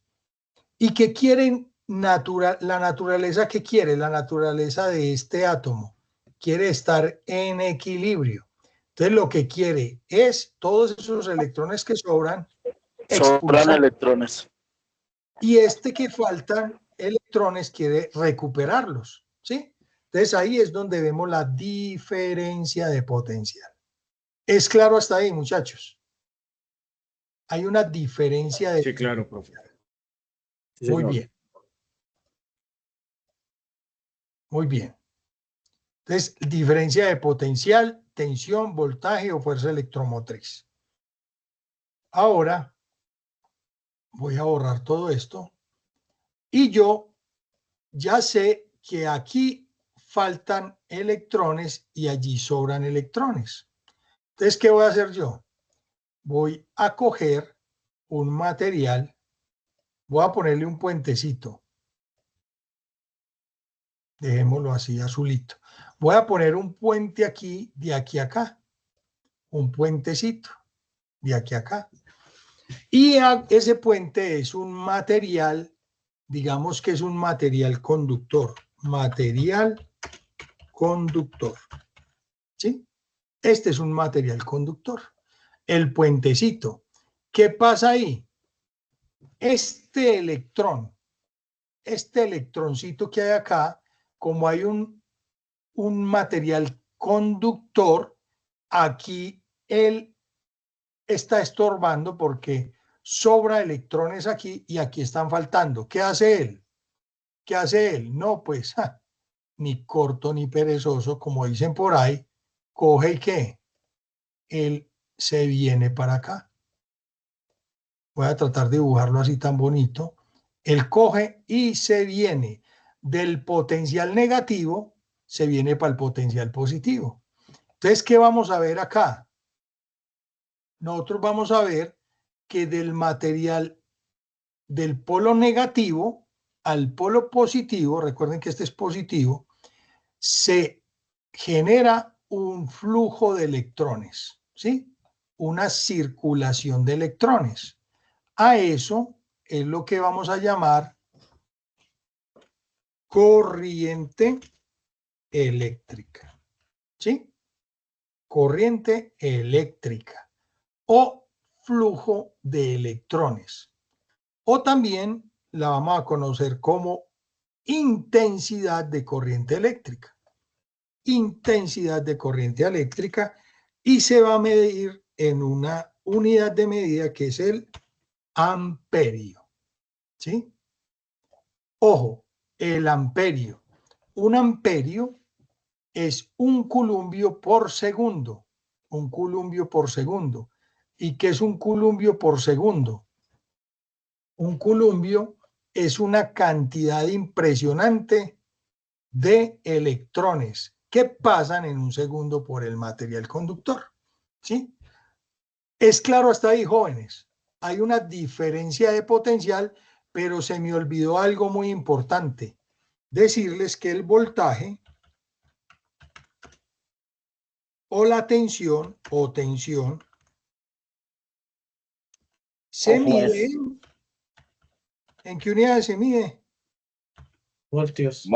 ¿Y qué quieren la naturaleza? ¿Qué quiere? La naturaleza de este átomo quiere estar en equilibrio. Entonces, lo que quiere es todos esos electrones que sobran, Sobran electrones. Y este que faltan electrones quiere recuperarlos, ¿sí? Entonces ahí es donde vemos la diferencia de potencial. ¿Es claro hasta ahí, muchachos? Hay una diferencia de... Sí, claro, profe. Sí, Muy señor. bien. Muy bien. Entonces, diferencia de potencial, tensión, voltaje o fuerza electromotriz. Ahora voy a borrar todo esto. Y yo ya sé que aquí faltan electrones y allí sobran electrones. Entonces, ¿qué voy a hacer yo? Voy a coger un material, voy a ponerle un puentecito. Dejémoslo así, azulito. Voy a poner un puente aquí, de aquí a acá. Un puentecito, de aquí a acá. Y ese puente es un material, digamos que es un material conductor. Material conductor. ¿Sí? Este es un material conductor. El puentecito. ¿Qué pasa ahí? Este electroncito que hay acá, como hay un material conductor, aquí él está estorbando porque sobra electrones aquí y aquí están faltando. ¿Qué hace él? ¿Qué hace él? No, pues ni corto ni perezoso, como dicen por ahí, coge y ¿qué? Él se viene para acá. Voy a tratar de dibujarlo así tan bonito. Él coge y se viene del potencial negativo, se viene para el potencial positivo. Entonces, ¿qué vamos a ver acá? Nosotros vamos a ver que del material del polo negativo al polo positivo, recuerden que este es positivo, se genera un flujo de electrones, ¿sí? Una circulación de electrones. A eso es lo que vamos a llamar corriente eléctrica, ¿sí? Corriente eléctrica o flujo de electrones. O también la vamos a conocer como intensidad de corriente eléctrica. Intensidad de corriente eléctrica, y se va a medir en una unidad de medida que es el amperio, ¿sí? Ojo, el amperio. Un amperio es un columbio por segundo. Un columbio por segundo. ¿Y qué es un columbio por segundo? Un columbio es una cantidad impresionante de electrones que pasan en un segundo por el material conductor, ¿sí? ¿Es claro hasta ahí, jóvenes? Hay una diferencia de potencial, pero se me olvidó algo muy importante. Decirles que el voltaje o la tensión se mide ¿en qué unidad se mide? Voltios.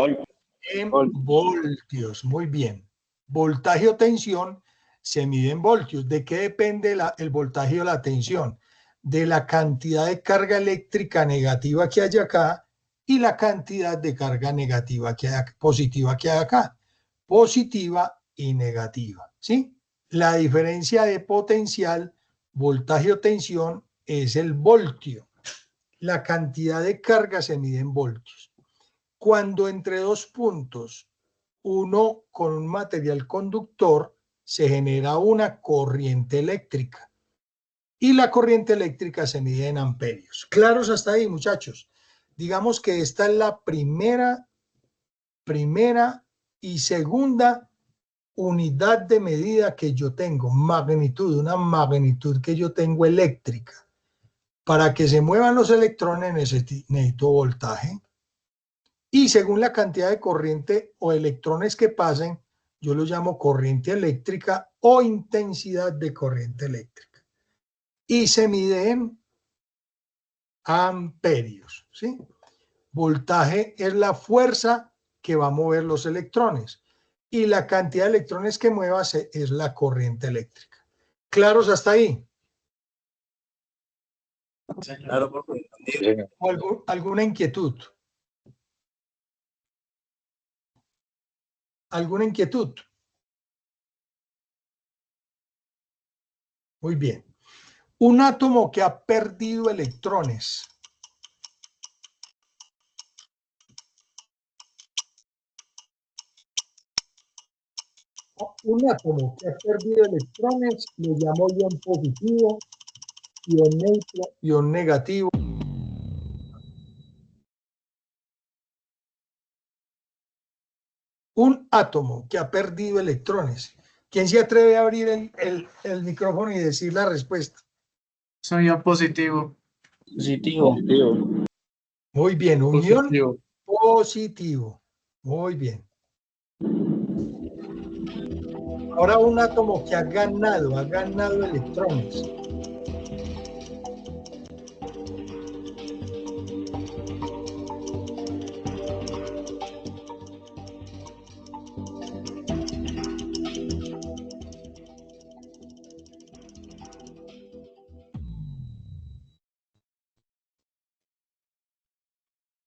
En voltios, muy bien. Voltaje o tensión se mide en voltios. ¿De qué depende el voltaje o la tensión? De la cantidad de carga eléctrica negativa que hay acá y la cantidad de carga negativa que hay, positiva que hay acá. Positiva y negativa, ¿sí? La diferencia de potencial, voltaje o tensión, es el voltio. La cantidad de carga se mide en voltios. Cuando entre dos puntos, uno con un material conductor, se genera una corriente eléctrica. Y la corriente eléctrica se mide en amperios. ¿Claros hasta ahí, muchachos? Digamos que esta es la primera y segunda unidad de medida que yo tengo, magnitud, una magnitud que yo tengo eléctrica. Para que se muevan los electrones necesito voltaje. Y según la cantidad de corriente o electrones que pasen, yo lo llamo corriente eléctrica o intensidad de corriente eléctrica. Y se mide en amperios, ¿sí? Voltaje es la fuerza que va a mover los electrones. Y la cantidad de electrones que mueva es la corriente eléctrica. ¿Claros hasta ahí? Claro, por favor. ¿Alguna inquietud? ¿Alguna inquietud? Muy bien. Un átomo que ha perdido electrones. Un átomo que ha perdido electrones lo llamo ion positivo, ion neutro, ion negativo. Un átomo que ha perdido electrones. ¿Quién se atreve a abrir el micrófono y decir la respuesta? Soy yo positivo. Positivo. Muy bien, un ion positivo. Muy bien. Ahora un átomo que ha ganado electrones.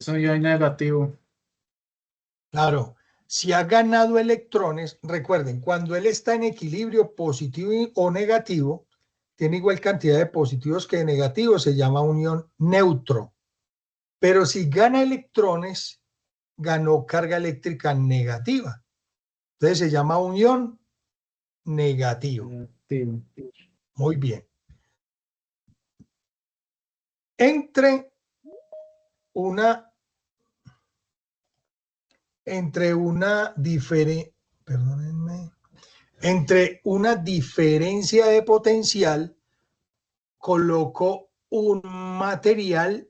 Soy yo negativo. Claro, si ha ganado electrones, recuerden, cuando él está en equilibrio positivo o negativo, tiene igual cantidad de positivos que de negativos, se llama un ion neutro. Pero si gana electrones, ganó carga eléctrica negativa. Entonces se llama un ion negativo. Muy bien. Entre una diferencia de potencial, coloco un material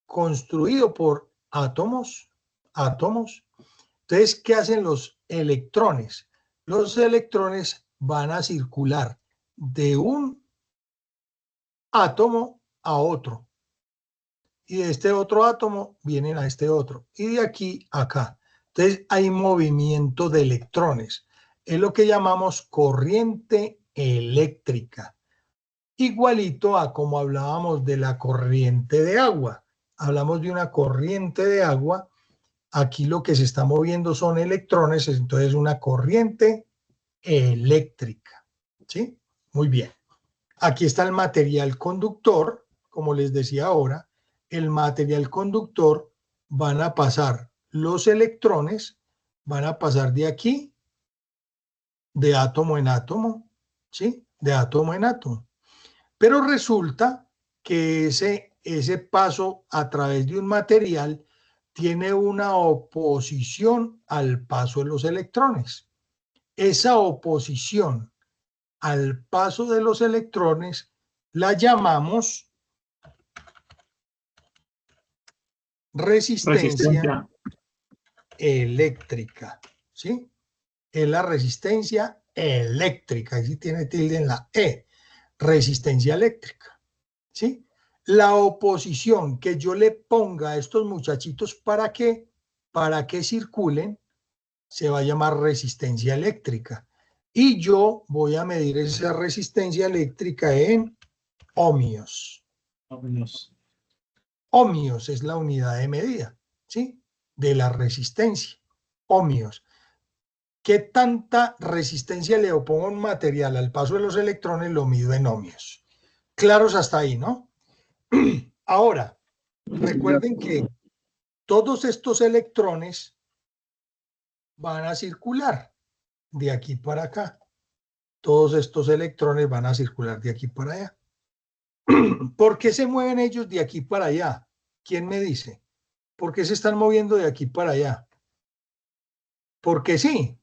construido por átomos. Entonces, ¿qué hacen los electrones? Los electrones van a circular de un átomo a otro. Y de este otro átomo vienen a este otro. Y de aquí a acá. Entonces hay movimiento de electrones. Es lo que llamamos corriente eléctrica. Igualito a como hablábamos de la corriente de agua. Hablamos de una corriente de agua. Aquí lo que se está moviendo son electrones. Entonces una corriente eléctrica. ¿Sí? Muy bien. Aquí está el material conductor. Como les decía ahora, el material conductor van a pasar los electrones, van a pasar de aquí, de átomo en átomo, ¿sí? De átomo en átomo. Pero resulta que ese paso a través de un material tiene una oposición al paso de los electrones. Esa oposición al paso de los electrones la llamamos resistencia eléctrica, ¿sí? Es la resistencia eléctrica, ahí sí tiene tilde en la E, resistencia eléctrica, ¿sí? La oposición que yo le ponga a estos muchachitos para que circulen se va a llamar resistencia eléctrica y yo voy a medir esa resistencia eléctrica en ohmios. Ohmios es la unidad de medida, ¿sí? De la resistencia. Ohmios. ¿Qué tanta resistencia le opongo a un material al paso de los electrones? Lo mido en ohmios. Claros hasta ahí, ¿no? Ahora, recuerden que todos estos electrones van a circular de aquí para acá. Todos estos electrones van a circular de aquí para allá. ¿Por qué se mueven ellos de aquí para allá? ¿Quién me dice? ¿Por qué se están moviendo de aquí para allá? Porque sí.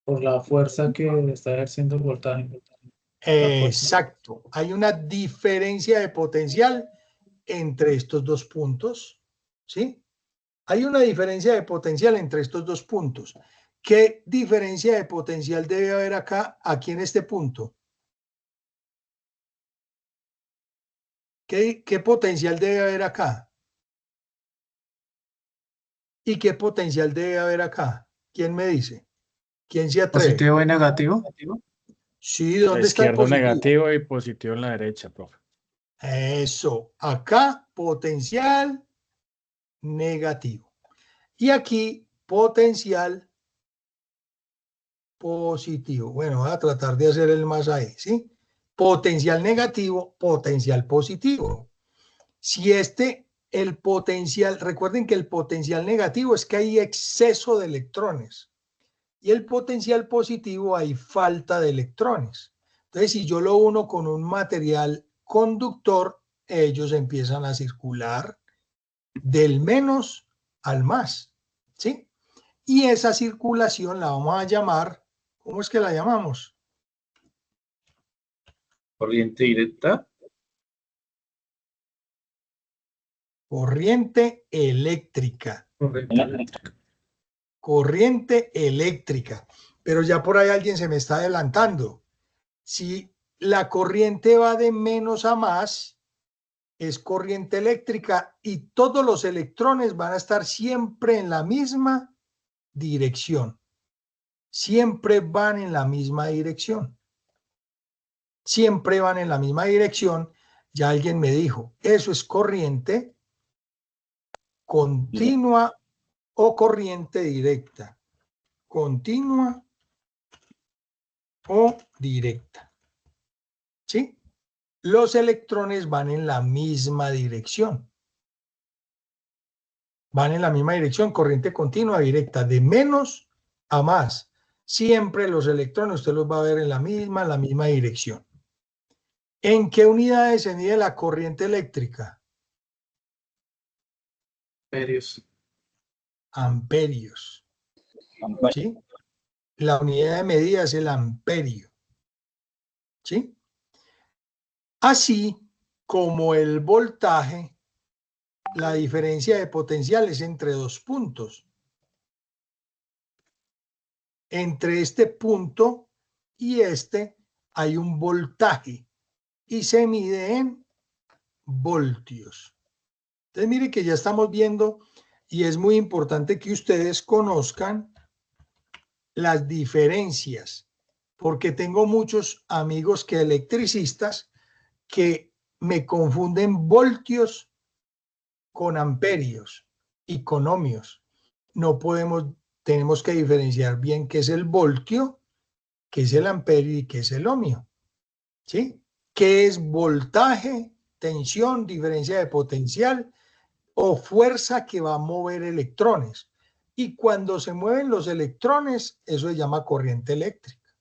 Por la fuerza que está ejerciendo el voltaje. Exacto. Hay una diferencia de potencial entre estos dos puntos, ¿sí? Hay una diferencia de potencial entre estos dos puntos. ¿Qué diferencia de potencial debe haber acá, aquí en este punto? ¿Qué potencial debe haber acá? ¿Y qué potencial debe haber acá? ¿Quién me dice? ¿Quién se atreve? ¿Positivo y negativo? Sí, ¿dónde está el izquierdo positivo? negativo y positivo en la derecha, profe. Eso, acá potencial negativo. Y aquí potencial positivo. Bueno, voy a tratar de hacer el más ahí, ¿sí? Potencial negativo, potencial positivo. Si el potencial, recuerden que el potencial negativo es que hay exceso de electrones y el potencial positivo hay falta de electrones. Entonces, si yo lo uno con un material conductor, ellos empiezan a circular del menos al más, ¿sí? Y esa circulación la vamos a llamar, ¿cómo es que la llamamos? Corriente directa. Corriente eléctrica. Corriente eléctrica. Pero ya por ahí alguien se me está adelantando. Si la corriente va de menos a más, es corriente eléctrica y todos los electrones van a estar siempre en la misma dirección. Siempre van en la misma dirección. Siempre van en la misma dirección. Ya alguien me dijo, eso es corriente continua o corriente directa. Continua o directa. ¿Sí? Los electrones van en la misma dirección. Van en la misma dirección, corriente continua directa, de menos a más. Siempre los electrones usted los va a ver en la misma dirección. ¿En qué unidades se mide la corriente eléctrica? Amperios. Amperios. ¿Sí? La unidad de medida es el amperio. ¿Sí? Así como el voltaje, la diferencia de potencial es entre dos puntos. Entre este punto y este hay un voltaje y se mide en voltios. Entonces, mire que ya estamos viendo y es muy importante que ustedes conozcan las diferencias, porque tengo muchos amigos que electricistas que me confunden voltios con amperios y con ohmios. No podemos, tenemos que diferenciar bien qué es el voltio, qué es el amperio y qué es el ohmio. ¿Sí? ¿Qué es voltaje, tensión, diferencia de potencial o fuerza que va a mover electrones? Y cuando se mueven los electrones, eso se llama corriente eléctrica.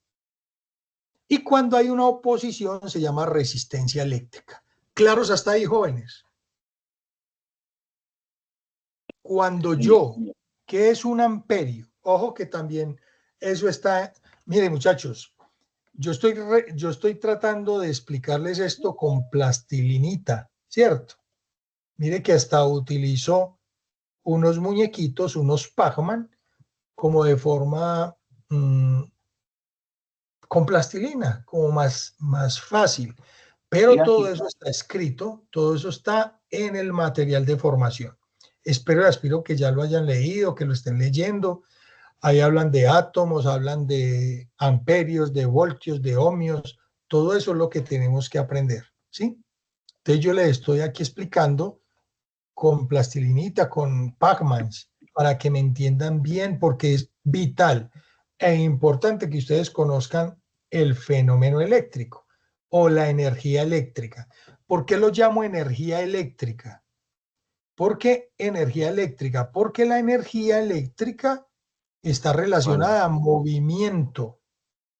Y cuando hay una oposición, se llama resistencia eléctrica. ¿Claros hasta ahí, jóvenes? Cuando yo, ¿qué es un amperio? Ojo que también eso está... Mire, muchachos, yo estoy tratando de explicarles esto con plastilinita, ¿cierto? Mire que hasta utilizo unos muñequitos, unos Pac-Man, como de forma con plastilina, como más fácil. Pero todo eso está escrito, todo eso está en el material de formación. Espero y aspiro que ya lo hayan leído, que lo estén leyendo. Ahí hablan de átomos, hablan de amperios, de voltios, de ohmios. Todo eso es lo que tenemos que aprender, ¿sí? Entonces yo les estoy aquí explicando con plastilinita, con Pac-Mans, para que me entiendan bien, porque es vital e importante que ustedes conozcan el fenómeno eléctrico o la energía eléctrica. ¿Por qué lo llamo energía eléctrica? ¿Por qué energía eléctrica? Porque la energía eléctrica está relacionada a movimiento.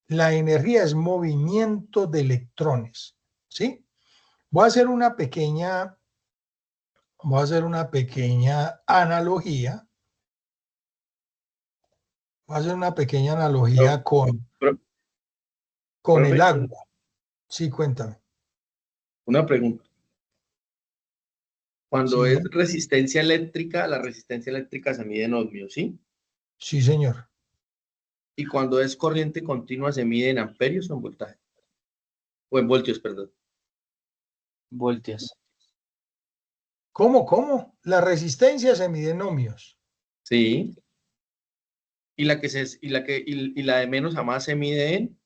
La energía es movimiento de electrones, ¿sí? Voy a hacer una pequeña analogía. Voy a hacer una pequeña analogía con el agua. Sí, cuéntame. Una pregunta. Cuando Sí. es resistencia eléctrica, la resistencia eléctrica se mide en ohmios, ¿sí? Sí, señor. Y cuando es corriente continua, se mide en amperios o en voltaje. O en voltios, perdón. Voltios. ¿Cómo? La resistencia se mide en ohmios. Sí. Y la de menos a más se mide en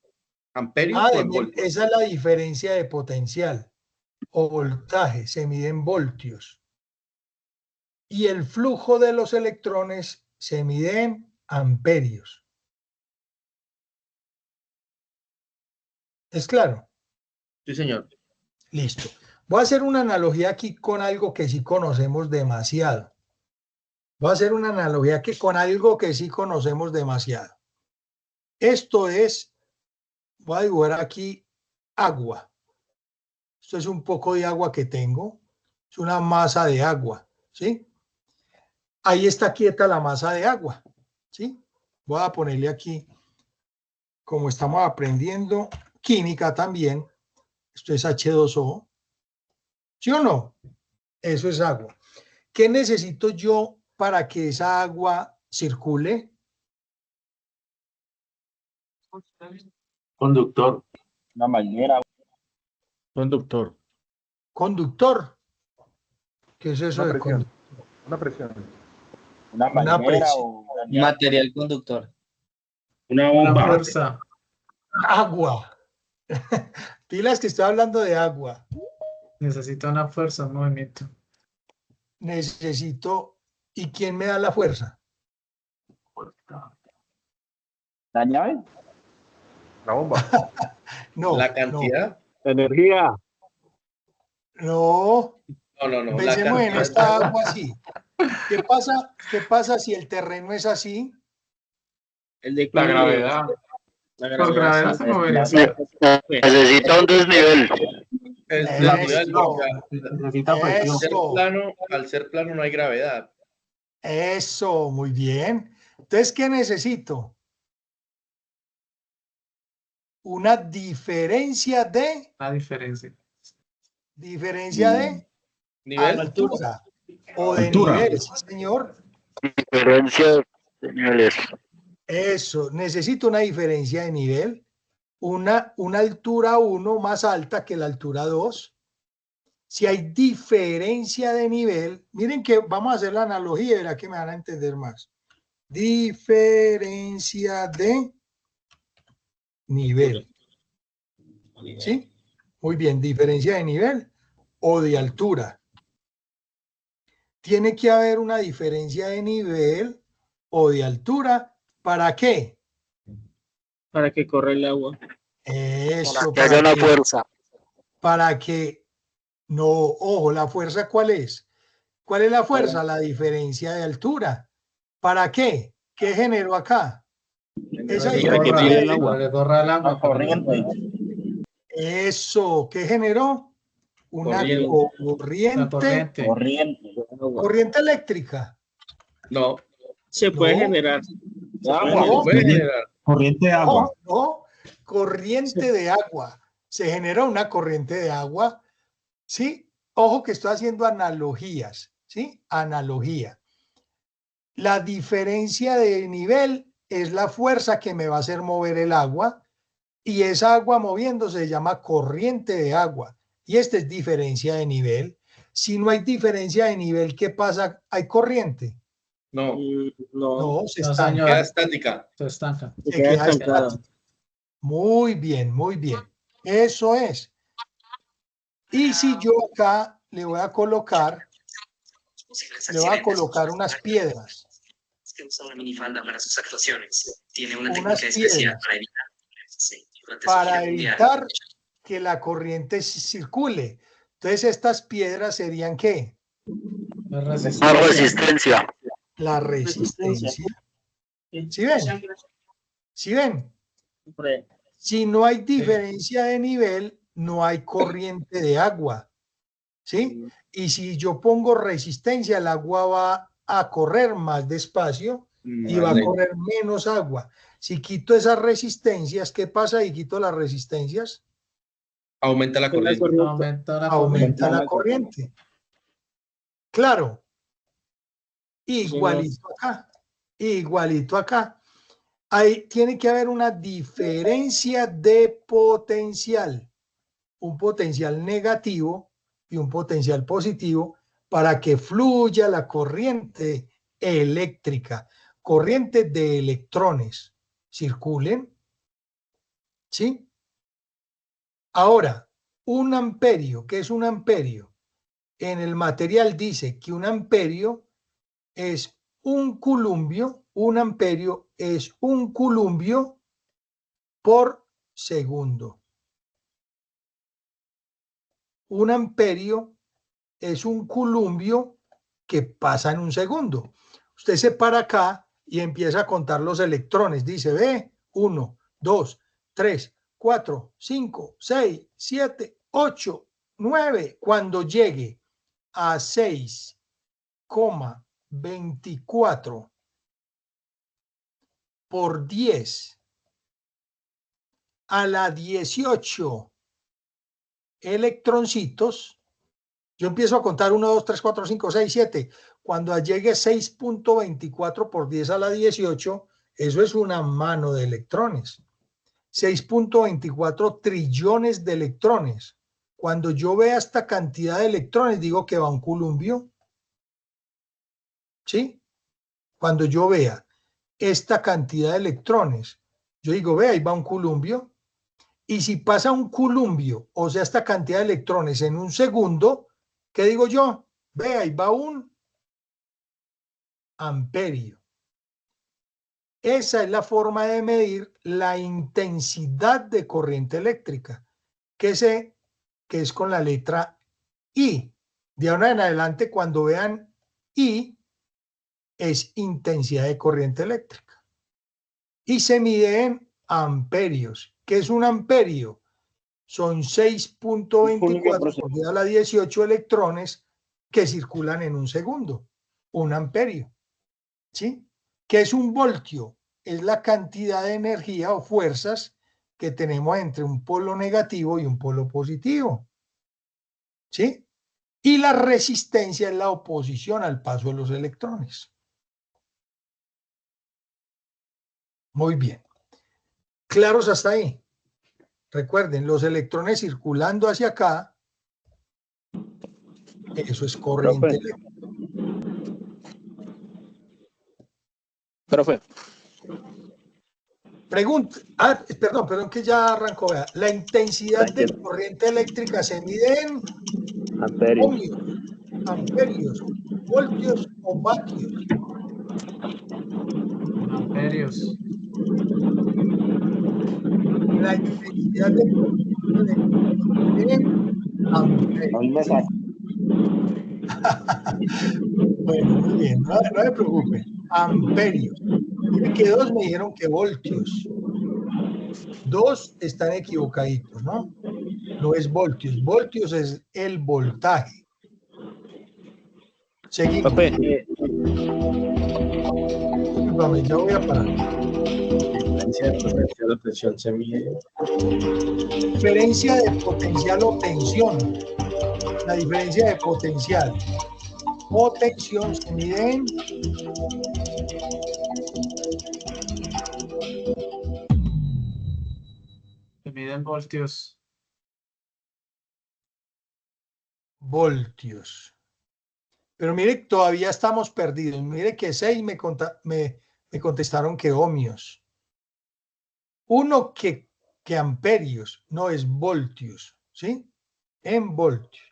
amperios o en voltios. Esa es la diferencia de potencial o voltaje, se mide en voltios. Y el flujo de los electrones se mide en amperios. ¿Es claro? Sí, señor. Listo. Voy a hacer una analogía aquí con algo que sí conocemos demasiado. Esto es, voy a dibujar aquí agua. Esto es un poco de agua que tengo. Es una masa de agua, ¿sí? Ahí está quieta la masa de agua, ¿sí? Voy a ponerle aquí, como estamos aprendiendo química también, esto es H2O, ¿sí o no? Eso es agua. ¿Qué necesito yo para que esa agua circule? Conductor. Una manguera. Conductor. Conductor. ¿Qué es eso de conductor? Una presión. Una Una manguera presión. o Material conductor. Una Una bomba. fuerza. Agua. Pilas que estoy hablando de agua. Necesita una fuerza, un movimiento. Necesito. ¿Y quién me da la fuerza? ¿La llave? La bomba. No. La cantidad. Energía. No. No. Pensemos en esta agua así. ¿Qué pasa si el terreno es así? La gravedad. Por gravedad se movería. Necesita un desnivel. El Eso. desnivel, o sea, Necesita presión. al ser plano no hay gravedad. Eso, muy bien. Entonces, ¿qué necesito? Una diferencia de La diferencia. Diferencia de Nivel. altura o de Altura. nivel, sí, señor. Diferencia de niveles. Eso, necesito una diferencia de nivel, una altura 1 más alta que la altura 2. Si hay diferencia de nivel, miren que vamos a hacer la analogía y verá que me van a entender más. Diferencia de nivel. ¿Sí? Muy bien, diferencia de nivel o de altura. Tiene que haber una diferencia de nivel o de altura. ¿Para qué? Para que corra el agua. Eso, Para que haya una fuerza. Para que, no, ojo, ¿la fuerza cuál es? ¿Cuál es la fuerza? La diferencia de altura. ¿Para qué? ¿Qué generó acá? Esa diferencia de agua. Corriente. Eso, ¿qué generó? Una corriente. Corriente eléctrica. No. Se puede generar. Corriente de agua. No, corriente de agua. Se genera una corriente de agua. ¿Sí? Ojo que estoy haciendo analogías. ¿Sí? Analogía. La diferencia de nivel es la fuerza que me va a hacer mover el agua. Y esa agua moviéndose se llama corriente de agua. Y esta es diferencia de nivel. Si no hay diferencia de nivel, ¿qué pasa? ¿Hay corriente? No. No, se No, estanca. señor. Queda estática. Se estanca. Se queda estática. Muy bien, muy bien. Eso es. Y si yo acá le voy a colocar unas piedras. Es que usa una minifalda para sus actuaciones. Tiene una Unas técnica especial piedras. para evitar. Para evitar que la corriente circule. Entonces, estas piedras serían ¿qué? La resistencia. La resistencia. ¿Sí ven? ¿Sí ven? Si no hay diferencia de nivel, no hay corriente de agua. ¿Sí? Y si yo pongo resistencia, el agua va a correr más despacio y va a correr menos agua. Si quito esas resistencias, ¿qué pasa? Y quito las resistencias. Aumenta la corriente. Aumenta la corriente. Claro. Igualito acá. Igualito acá. Ahí tiene que haber una diferencia de potencial. Un potencial negativo y un potencial positivo para que fluya la corriente eléctrica. Corriente de electrones circulen. ¿Sí? Ahora, un amperio, ¿qué es un amperio? En el material dice que un amperio es un culumbio, un amperio es un culumbio por segundo. Un amperio es un culumbio que pasa en un segundo. Usted se para acá y empieza a contar los electrones. Dice, ve, 1, 2, 3, 4, 5, 6, 7, 8, 9. Cuando llegue a 6,24 por 10 a la 18 electroncitos, yo empiezo a contar 1, 2, 3, 4, 5, 6, 7. Cuando llegue 6.24 por 10 a la 18, eso es una mano de electrones. 6.24 trillones de electrones. Cuando yo vea esta cantidad de electrones, digo que va un culumbio. ¿Sí? Cuando yo vea esta cantidad de electrones, yo digo, ve, ahí va un culumbio. Y si pasa un culumbio, o sea, esta cantidad de electrones en un segundo, ¿qué digo yo? Ve, ahí va un amperio. Esa es la forma de medir la intensidad de corriente eléctrica, que es con la letra I. De ahora en adelante, cuando vean I, es intensidad de corriente eléctrica. Y se mide en amperios. ¿Qué es un amperio? Son 6.24 por 10 a la 18 electrones que circulan en un segundo. Un amperio. ¿Sí? ¿Qué es un voltio? Es la cantidad de energía o fuerzas que tenemos entre un polo negativo y un polo positivo. ¿sí? Y la resistencia es la oposición al paso de los electrones. Muy bien. ¿Claros hasta ahí? Recuerden, los electrones circulando hacia acá, eso es corriente eléctrica. Profe. Pregunta, perdón, que ya arrancó. Vea. La intensidad de corriente eléctrica se mide en ohmios, amperios, voltios o vatios. Amperios. La intensidad de corriente eléctrica en amperios. Bueno, muy bien, no me preocupe. Amperios. Mire que dos me dijeron que voltios. Dos están equivocaditos, ¿no? No es voltios. Voltios es el voltaje. Seguimos. Discúlpame, ya voy a parar. Diferencia de potencial o tensión se mide. Diferencia de potencial o tensión. La diferencia de potencial o tensión se mide en Se miden voltios. voltios. Pero mire, todavía estamos perdidos. Mire que 6 me contestaron que ohmios. Uno que amperios, no es voltios, ¿sí? En voltios.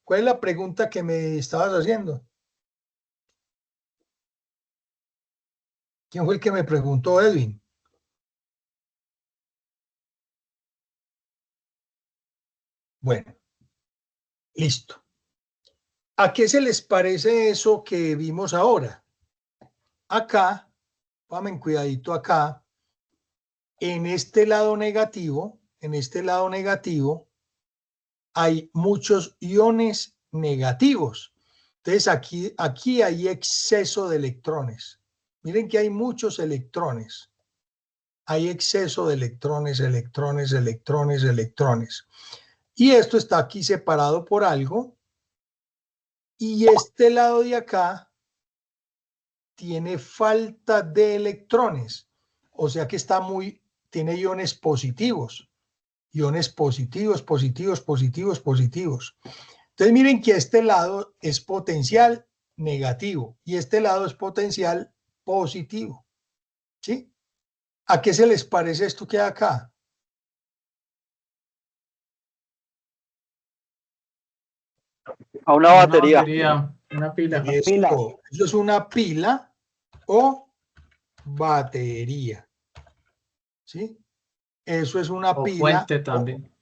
¿Cuál es la pregunta que me estabas haciendo? ¿Quién fue el que me preguntó, Edwin? Bueno, listo. ¿A qué se les parece eso que vimos ahora? Acá, pongan cuidadito acá, en este lado negativo, hay muchos iones negativos. Entonces aquí hay exceso de electrones. Miren que hay muchos electrones. Hay exceso de electrones. Y esto está aquí separado por algo. Y este lado de acá tiene falta de electrones. O sea que tiene iones positivos. Iones positivos. Entonces miren que este lado es potencial negativo y este lado es potencial positivo. ¿Sí? ¿A qué se les parece esto que hay acá? A una batería. Una pila. Eso es una pila o batería. ¿Sí? Eso es una O pila. fuente también.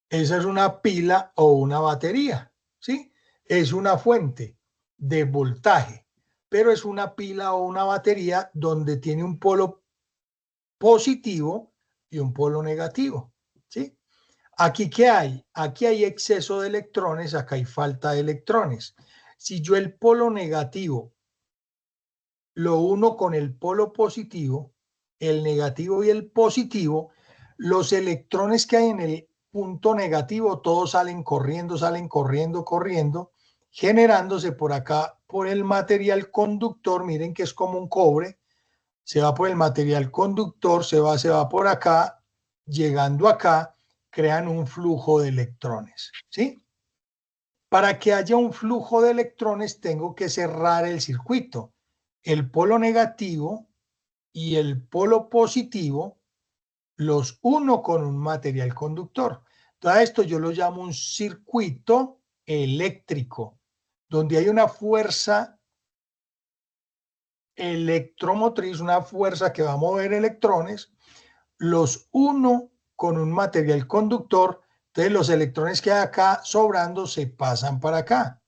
Esa es una pila o una batería. ¿Sí? Es una fuente de voltaje, pero es una pila o una batería donde tiene un polo positivo y un polo negativo. ¿Sí? Aquí, ¿qué hay? Aquí hay exceso de electrones, acá hay falta de electrones. Si yo el polo negativo lo uno con el polo positivo, el negativo y el positivo, los electrones que hay en el punto negativo, todos salen corriendo, generándose por acá, por el material conductor. Miren que es como un cobre, se va por el material conductor, se va por acá, llegando acá, crean un flujo de electrones, ¿sí? Para que haya un flujo de electrones tengo que cerrar el circuito. El polo negativo y el polo positivo los uno con un material conductor. Todo esto yo lo llamo un circuito eléctrico, donde hay una fuerza electromotriz, una fuerza que va a mover electrones, los uno con un material conductor. Entonces los electrones que hay acá sobrando se pasan para acá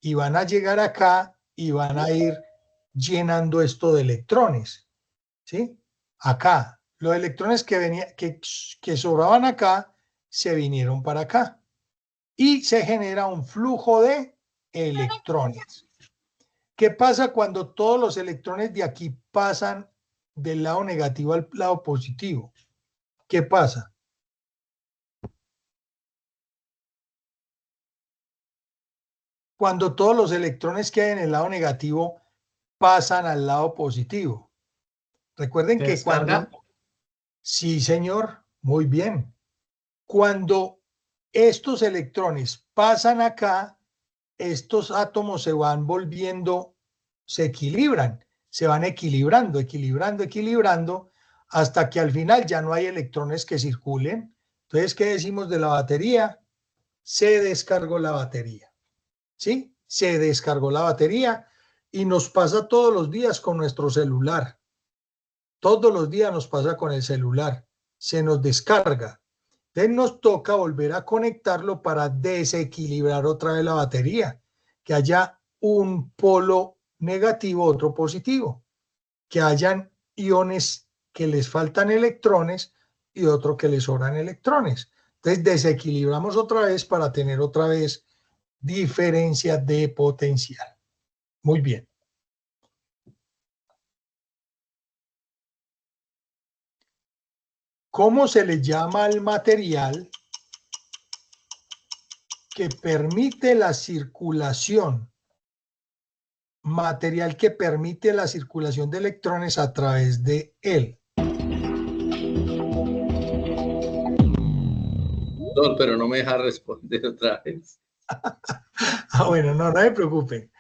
y van a llegar acá y van a ir llenando esto de electrones, ¿sí? Acá, los electrones que sobraban acá se vinieron para acá y se genera un flujo de electrones. ¿Qué pasa cuando todos los electrones de aquí pasan del lado negativo al lado positivo? ¿Qué pasa? Cuando todos los electrones que hay en el lado negativo pasan al lado positivo. Recuerden que ¿Descarga? Sí, señor, muy bien. Cuando estos electrones pasan acá, estos átomos se van volviendo, se equilibran, se van equilibrando, equilibrando, hasta que al final ya no hay electrones que circulen. Entonces, ¿qué decimos de la batería? Se descargó la batería. ¿Sí? Se descargó la batería y nos pasa todos los días con nuestro celular. Todos los días nos pasa con el celular. Se nos descarga. Entonces nos toca volver a conectarlo para desequilibrar otra vez la batería. Que haya un polo negativo, otro positivo. Que hayan iones que les faltan electrones y otro que les sobran electrones. Entonces desequilibramos otra vez para tener otra vez diferencia de potencial. Muy bien. ¿Cómo se le llama al material que permite la circulación? Material que permite la circulación de electrones a través de él. No, pero no me deja responder otra vez. Bueno, no me preocupen.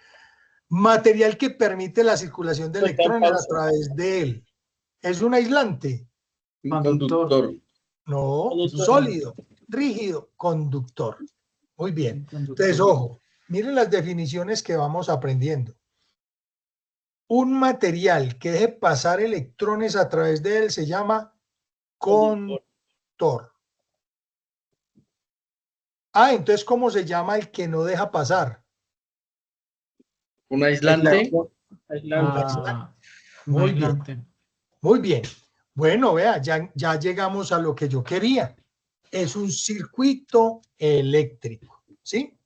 Material que permite la circulación de electrones a través de él. ¿Es un aislante? Conductor. No, sólido, rígido, conductor. Muy bien. Entonces, ojo, miren las definiciones que vamos aprendiendo. Un material que deje pasar electrones a través de él se llama conductor. Entonces, ¿cómo se llama el que no deja pasar? ¿Un aislante? Muy bien. Muy bien. Bueno, vea, ya llegamos a lo que yo quería. Es un circuito eléctrico, ¿sí?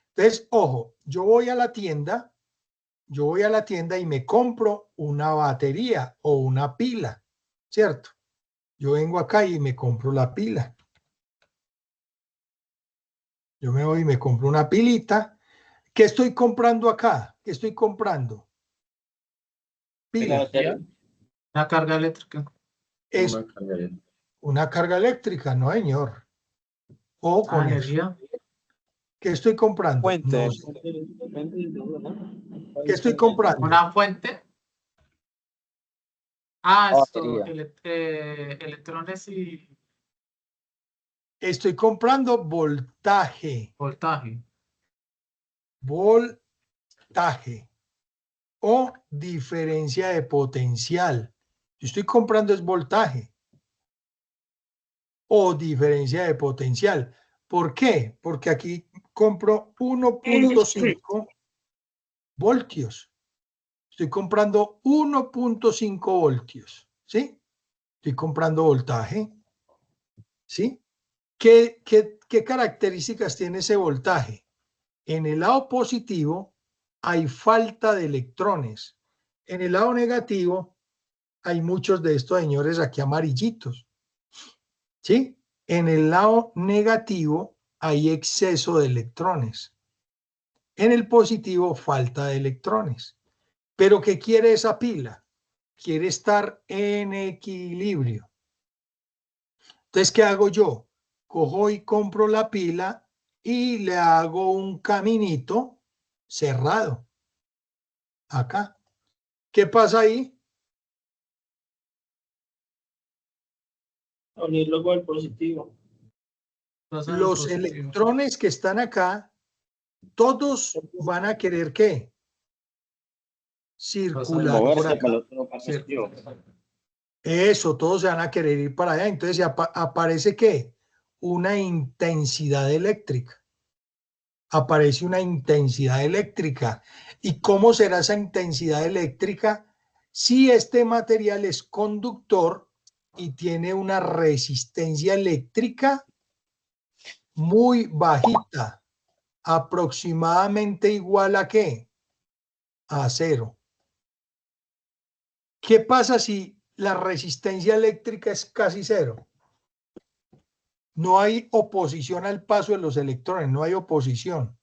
Entonces, ojo, yo voy a la tienda y me compro una batería o una pila, ¿cierto? Yo vengo acá y me compro la pila. Yo me voy y me compro una pilita. ¿Qué estoy comprando acá? ¿Qué estoy comprando? Pila. Una carga eléctrica. Es una carga eléctrica, no, señor. O con energía. ¿Qué estoy comprando? Fuente. No sé. ¿Qué estoy comprando? ¿Una fuente? Electrones y... Estoy comprando voltaje. Voltaje. Voltaje. O diferencia de potencial. Yo estoy comprando es voltaje. O diferencia de potencial. ¿Por qué? Porque aquí compro 1.5 voltios. Estoy comprando 1.5 voltios. ¿Sí? Estoy comprando voltaje. ¿Sí? ¿Qué características tiene ese voltaje? En el lado positivo hay falta de electrones. En el lado negativo hay muchos de estos señores aquí amarillitos. ¿Sí? En el lado negativo hay exceso de electrones. En el positivo, falta de electrones. ¿Pero qué quiere esa pila? Quiere estar en equilibrio. Entonces, ¿qué hago yo? Cojo y compro la pila y le hago un caminito cerrado. Acá. ¿Qué pasa ahí? Unirlo con el positivo. Los electrones que están acá, todos van a querer ¿qué? Circular por acá. Eso, todos se van a querer ir para allá. Entonces aparece ¿qué? Una intensidad eléctrica. Aparece una intensidad eléctrica. ¿Y cómo será esa intensidad eléctrica? Si este material es conductor y tiene una resistencia eléctrica muy bajita, aproximadamente igual a ¿qué? A 0. ¿Qué pasa si la resistencia eléctrica es casi 0? No hay oposición al paso de los electrones, no hay oposición.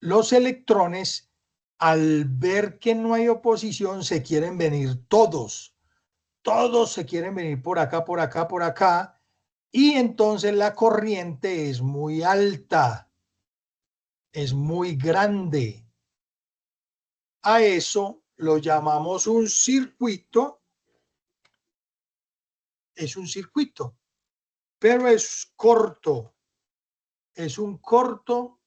los electrones, al ver que no hay oposición, se quieren venir todos. Todos se quieren venir por acá, por acá, por acá. Y entonces la corriente es muy alta, es muy grande. A eso lo llamamos un circuito. Es un circuito, pero es corto. Es un corto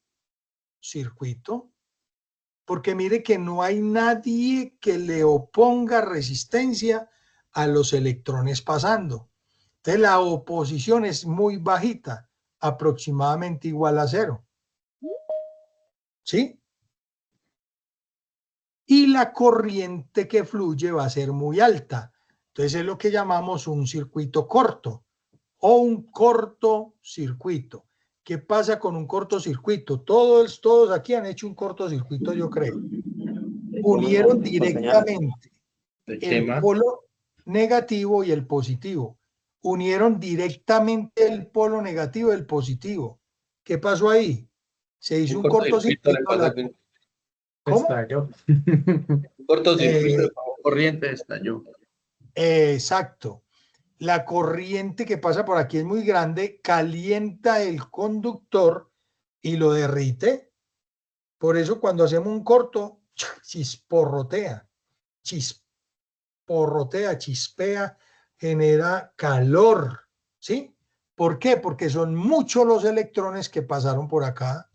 circuito, porque mire que no hay nadie que le oponga resistencia a los electrones pasando. Entonces la oposición es muy bajita, aproximadamente igual a 0. ¿Sí? Y la corriente que fluye va a ser muy alta. Entonces es lo que llamamos un circuito corto o un cortocircuito. ¿Qué pasa con un cortocircuito? Todos aquí han hecho un cortocircuito, yo creo. Unieron directamente el polo negativo y el positivo. Unieron directamente el polo negativo y el positivo. ¿Qué pasó ahí? Se hizo un cortocircuito. ¿Cómo? Estalló. Un cortocircuito de corriente estalló. Exacto. La corriente que pasa por aquí es muy grande, calienta el conductor y lo derrite. Por eso cuando hacemos un corto, chispea, genera calor. ¿Sí? ¿Por qué? Porque son muchos los electrones que pasaron por acá.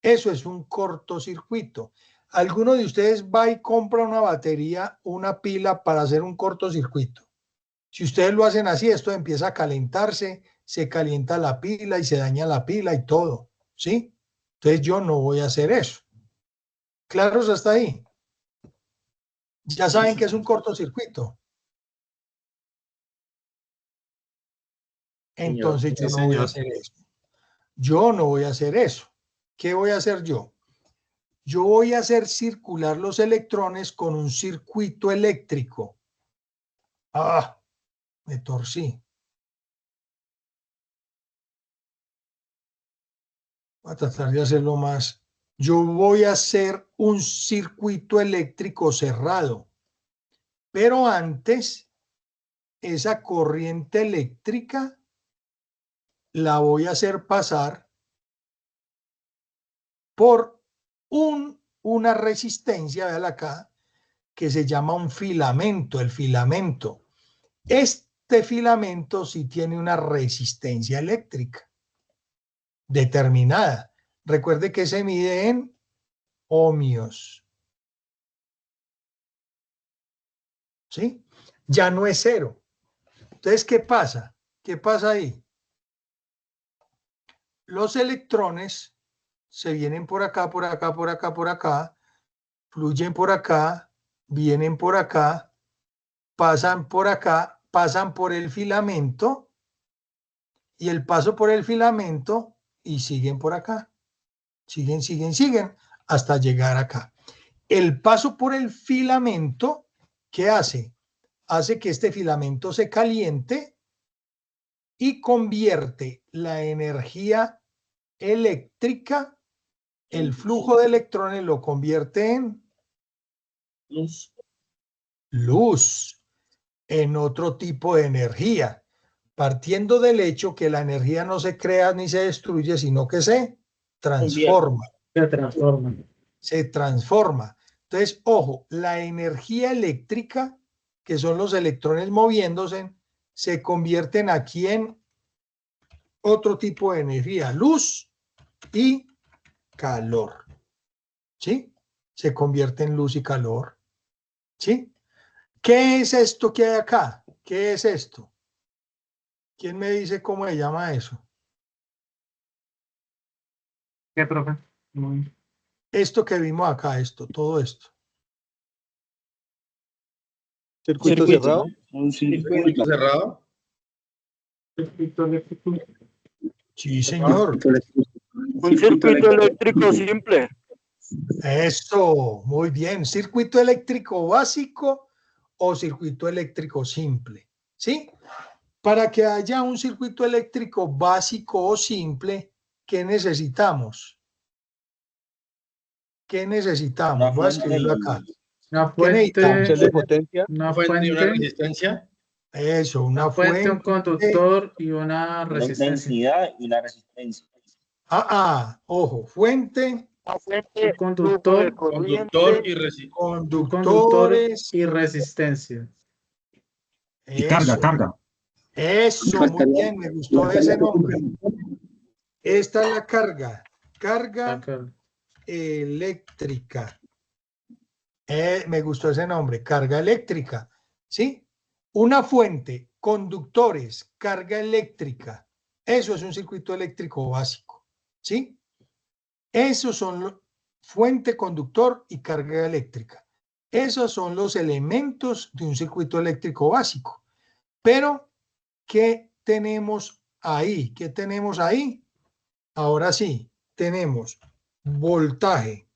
Eso es un cortocircuito. ¿Alguno de ustedes va y compra una batería, una pila para hacer un cortocircuito? Si ustedes lo hacen así, esto empieza a calentarse, se calienta la pila y se daña la pila y todo, ¿sí? Entonces yo no voy a hacer eso. ¿Claros hasta ahí? Ya saben que es un cortocircuito. Entonces yo no voy a hacer eso. Yo no voy a hacer eso. ¿Qué voy a hacer yo? Yo voy a hacer circular los electrones con un circuito eléctrico. Ah, me torcí. Voy a tratar de hacerlo más. Yo voy a hacer un circuito eléctrico cerrado, pero antes esa corriente eléctrica la voy a hacer pasar por una resistencia, véala acá, que se llama un filamento, el filamento. Este filamento sí tiene una resistencia eléctrica determinada. Recuerde que se mide en ohmios. ¿Sí? Ya no es 0. Entonces, ¿qué pasa? ¿Qué pasa ahí? Los electrones se vienen por acá, por acá, por acá, por acá, fluyen por acá, vienen por acá, pasan por acá, pasan por el filamento y el paso por el filamento y siguen por acá. Siguen, siguen, siguen hasta llegar acá. El paso por el filamento, ¿qué hace? Hace que este filamento se caliente y convierte la energía eléctrica, el flujo de electrones lo convierte en luz, en otro tipo de energía, partiendo del hecho que la energía no se crea ni se destruye, sino que se transforma. Se transforma. Entonces, ojo, la energía eléctrica, que son los electrones moviéndose, se convierten aquí en otro tipo de energía, luz y calor. ¿Sí? Se convierte en luz y calor. ¿Sí? ¿Qué es esto que hay acá? ¿Qué es esto? ¿Quién me dice cómo se llama eso? ¿Qué, profe? Esto que vimos acá, todo esto. Circuito cerrado. ¿Un circuito cerrado? Circuito eléctrico. Sí, señor. Un circuito eléctrico simple. Eso, muy bien. ¿Circuito eléctrico básico o circuito eléctrico simple? ¿Sí? Para que haya un circuito eléctrico básico o simple, ¿qué necesitamos? ¿Qué necesitamos? Voy a escribirlo acá. Una ¿Qué necesitamos? ¿Sensor de potencia? Una Fuente y una fuente, resistencia. Eso, una una fuente, un fuente. conductor y una La resistencia. intensidad y la resistencia. Ojo, fuente, Un conductor, Conductor y resistencia. un conductor conductores. y resistencia. Y carga, Eso, carga. eso, muy bien, me gustó ese nombre. Esta es la carga. Carga Acá. eléctrica. Me gustó ese nombre, carga eléctrica. ¿Sí? Una fuente, conductores, carga eléctrica. Eso es un circuito eléctrico básico. ¿Sí? Esos son fuente, conductor y carga eléctrica. Esos son los elementos de un circuito eléctrico básico. Pero, ¿qué tenemos ahí? ¿Qué tenemos ahí? Ahora sí, tenemos voltaje.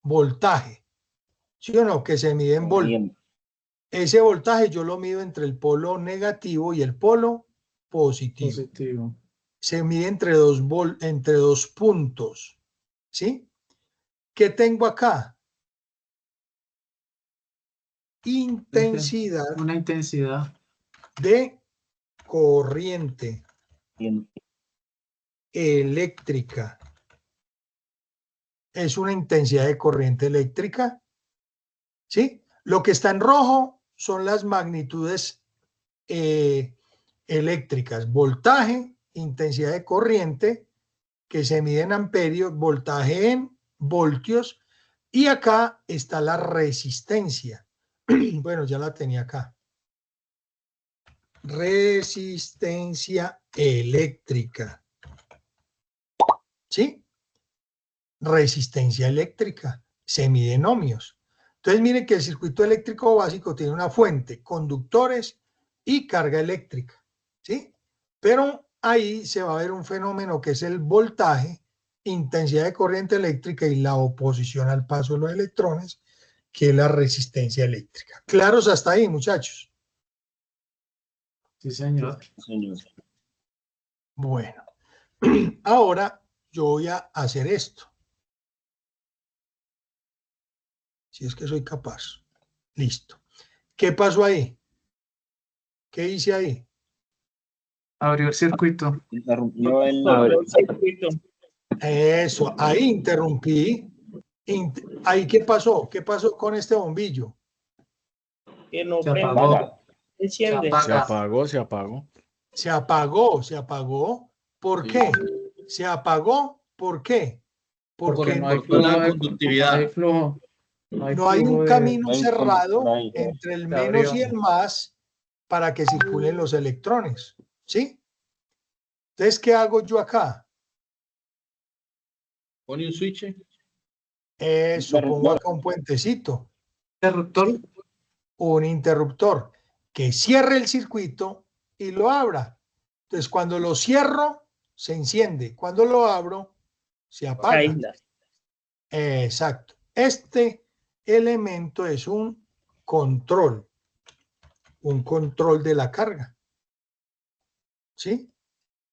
Voltaje. ¿Sí o no? Que se mide en volt. Ese voltaje yo lo mido entre el polo negativo y el polo positivo. Se mide entre dos puntos. ¿Sí? ¿Qué tengo acá? Intensidad. Una intensidad De corriente eléctrica. Es una intensidad de corriente eléctrica. ¿Sí? Lo que está en rojo son las magnitudes eléctricas. Voltaje, intensidad de corriente, que se mide en amperios, voltaje en voltios, y acá está la resistencia. Bueno, ya la tenía acá. Resistencia eléctrica. ¿Sí? Resistencia eléctrica. Se mide en ohmios. Entonces, miren que el circuito eléctrico básico tiene una fuente, conductores y carga eléctrica. ¿Sí? Pero ahí se va a ver un fenómeno que es el voltaje, intensidad de corriente eléctrica y la oposición al paso de los electrones, que es la resistencia eléctrica. ¿Claros hasta ahí, muchachos? Sí, señor. Bueno, ahora yo voy a hacer esto. Si es que soy capaz. Listo. ¿Qué pasó ahí? ¿Qué hice ahí? Abrió el circuito. Interrumpió el circuito. Eso, ahí interrumpí. Ahí, ¿qué pasó? ¿Qué pasó con este bombillo? Que no Se prende. apagó. Enciende. Se apagó, se apagó. Se apagó, se apagó. ¿Por qué? Se apagó, ¿por qué? Porque no hay por toda la flujo, conductividad. no hay flujo. No hay un camino cerrado entre el Se menos abrió. y el más para que circulen los electrones. ¿Sí? Entonces, ¿qué hago yo acá? Pone un switch. Eso, pongo acá un puentecito. Interruptor. Un interruptor que cierre el circuito y lo abra. Entonces, cuando lo cierro, se enciende. Cuando lo abro, se apaga. Caída. Exacto. Este elemento es un control de la carga. ¿Sí?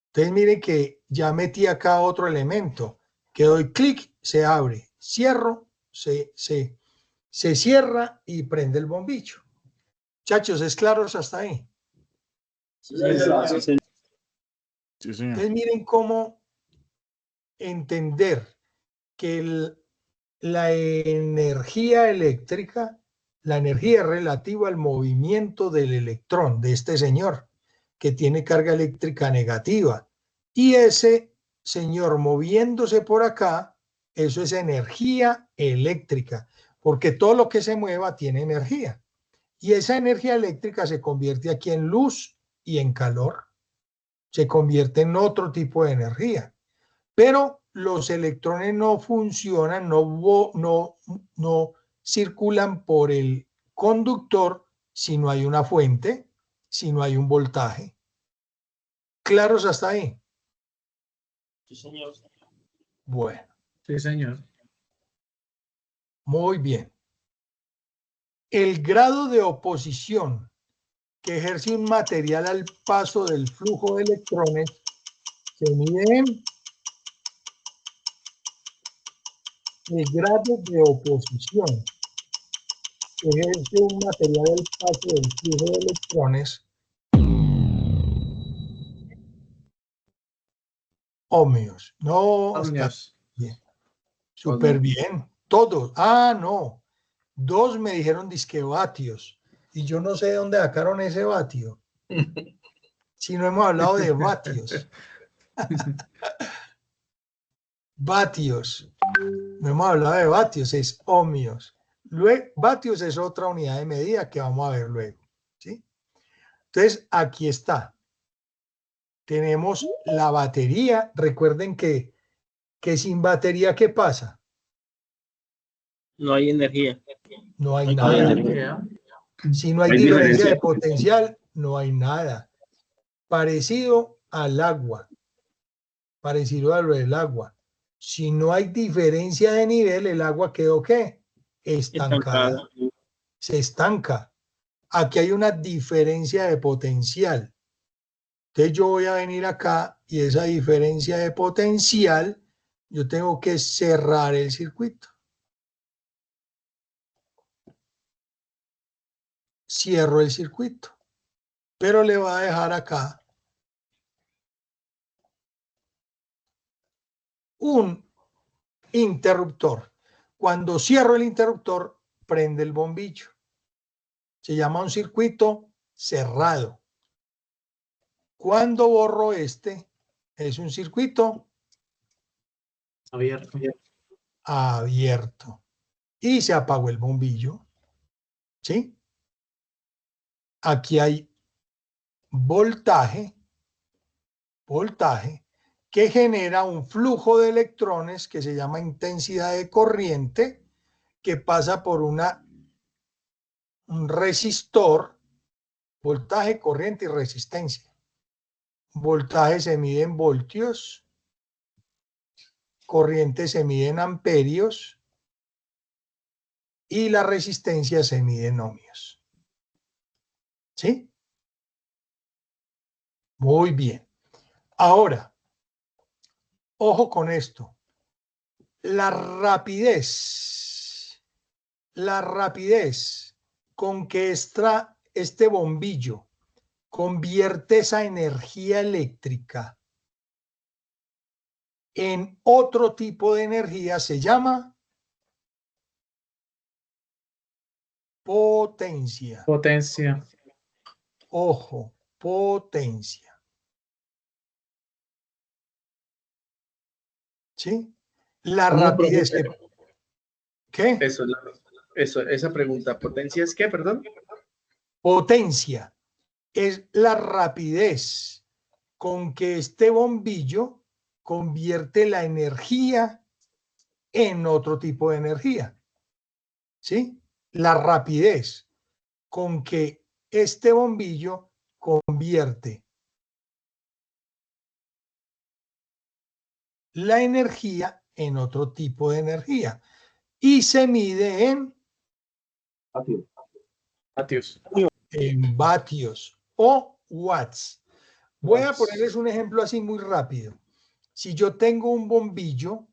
Entonces, miren que ya metí acá otro elemento. Que doy clic, se abre. Cierro, se cierra y prende el bombillo. Muchachos, ¿es claro hasta ahí? Sí, señor. Sí, señor. Entonces, miren cómo entender que la energía eléctrica, la energía relativa al movimiento del electrón de este señor que tiene carga eléctrica negativa, y ese señor moviéndose por acá, eso es energía eléctrica, porque todo lo que se mueva tiene energía, y esa energía eléctrica se convierte aquí en luz y en calor, se convierte en otro tipo de energía, pero los electrones no funcionan, no circulan por el conductor si no hay una fuente, si no hay un voltaje. ¿Claros hasta ahí? Sí, señor. Bueno. Sí, señor. Muy bien. El grado de oposición que ejerce un material al paso del flujo de electrones se mide en el grado de oposición que ejerce un material al paso del flujo de electrones ohmios. No, está bien. Súper bien. Todos. Ah, no. 2 me dijeron disque vatios. Y yo no sé de dónde sacaron ese vatio. Si no hemos hablado de vatios. Vatios. No hemos hablado de vatios, es ohmios. Luego, vatios es otra unidad de medida que vamos a ver luego. ¿Sí? Entonces, aquí está. Tenemos la batería. Recuerden que sin batería, ¿qué pasa? No hay energía. No hay nada. Si no hay diferencia de potencial, no hay nada. Parecido al agua. Parecido a lo del agua. Si no hay diferencia de nivel, el agua quedó ¿qué? Estancada. Se estanca. Aquí hay una diferencia de potencial. Entonces yo voy a venir acá y esa diferencia de potencial, yo tengo que cerrar el circuito. Cierro el circuito. Pero le voy a dejar acá un interruptor. Cuando cierro el interruptor, prende el bombillo. Se llama un circuito cerrado. Cuando borro este, es un circuito abierto. Y se apagó el bombillo. ¿Sí? Aquí hay voltaje que genera un flujo de electrones que se llama intensidad de corriente, que pasa por un resistor, voltaje, corriente y resistencia. Voltaje se mide en voltios, corriente se mide en amperios y la resistencia se mide en ohmios. ¿Sí? Muy bien. Ahora, ojo con esto. La rapidez con que este bombillo convierte esa energía eléctrica en otro tipo de energía se llama potencia. Potencia. Ojo, potencia. ¿Sí? La rapidez. ¿Qué? Esa pregunta. ¿Potencia es qué, perdón? Potencia es la rapidez con que este bombillo convierte la energía en otro tipo de energía. ¿Sí? La rapidez con que este bombillo convierte la energía en otro tipo de energía y se mide en vatios o watts. Voy a ponerles un ejemplo así muy rápido. Si yo tengo un bombillo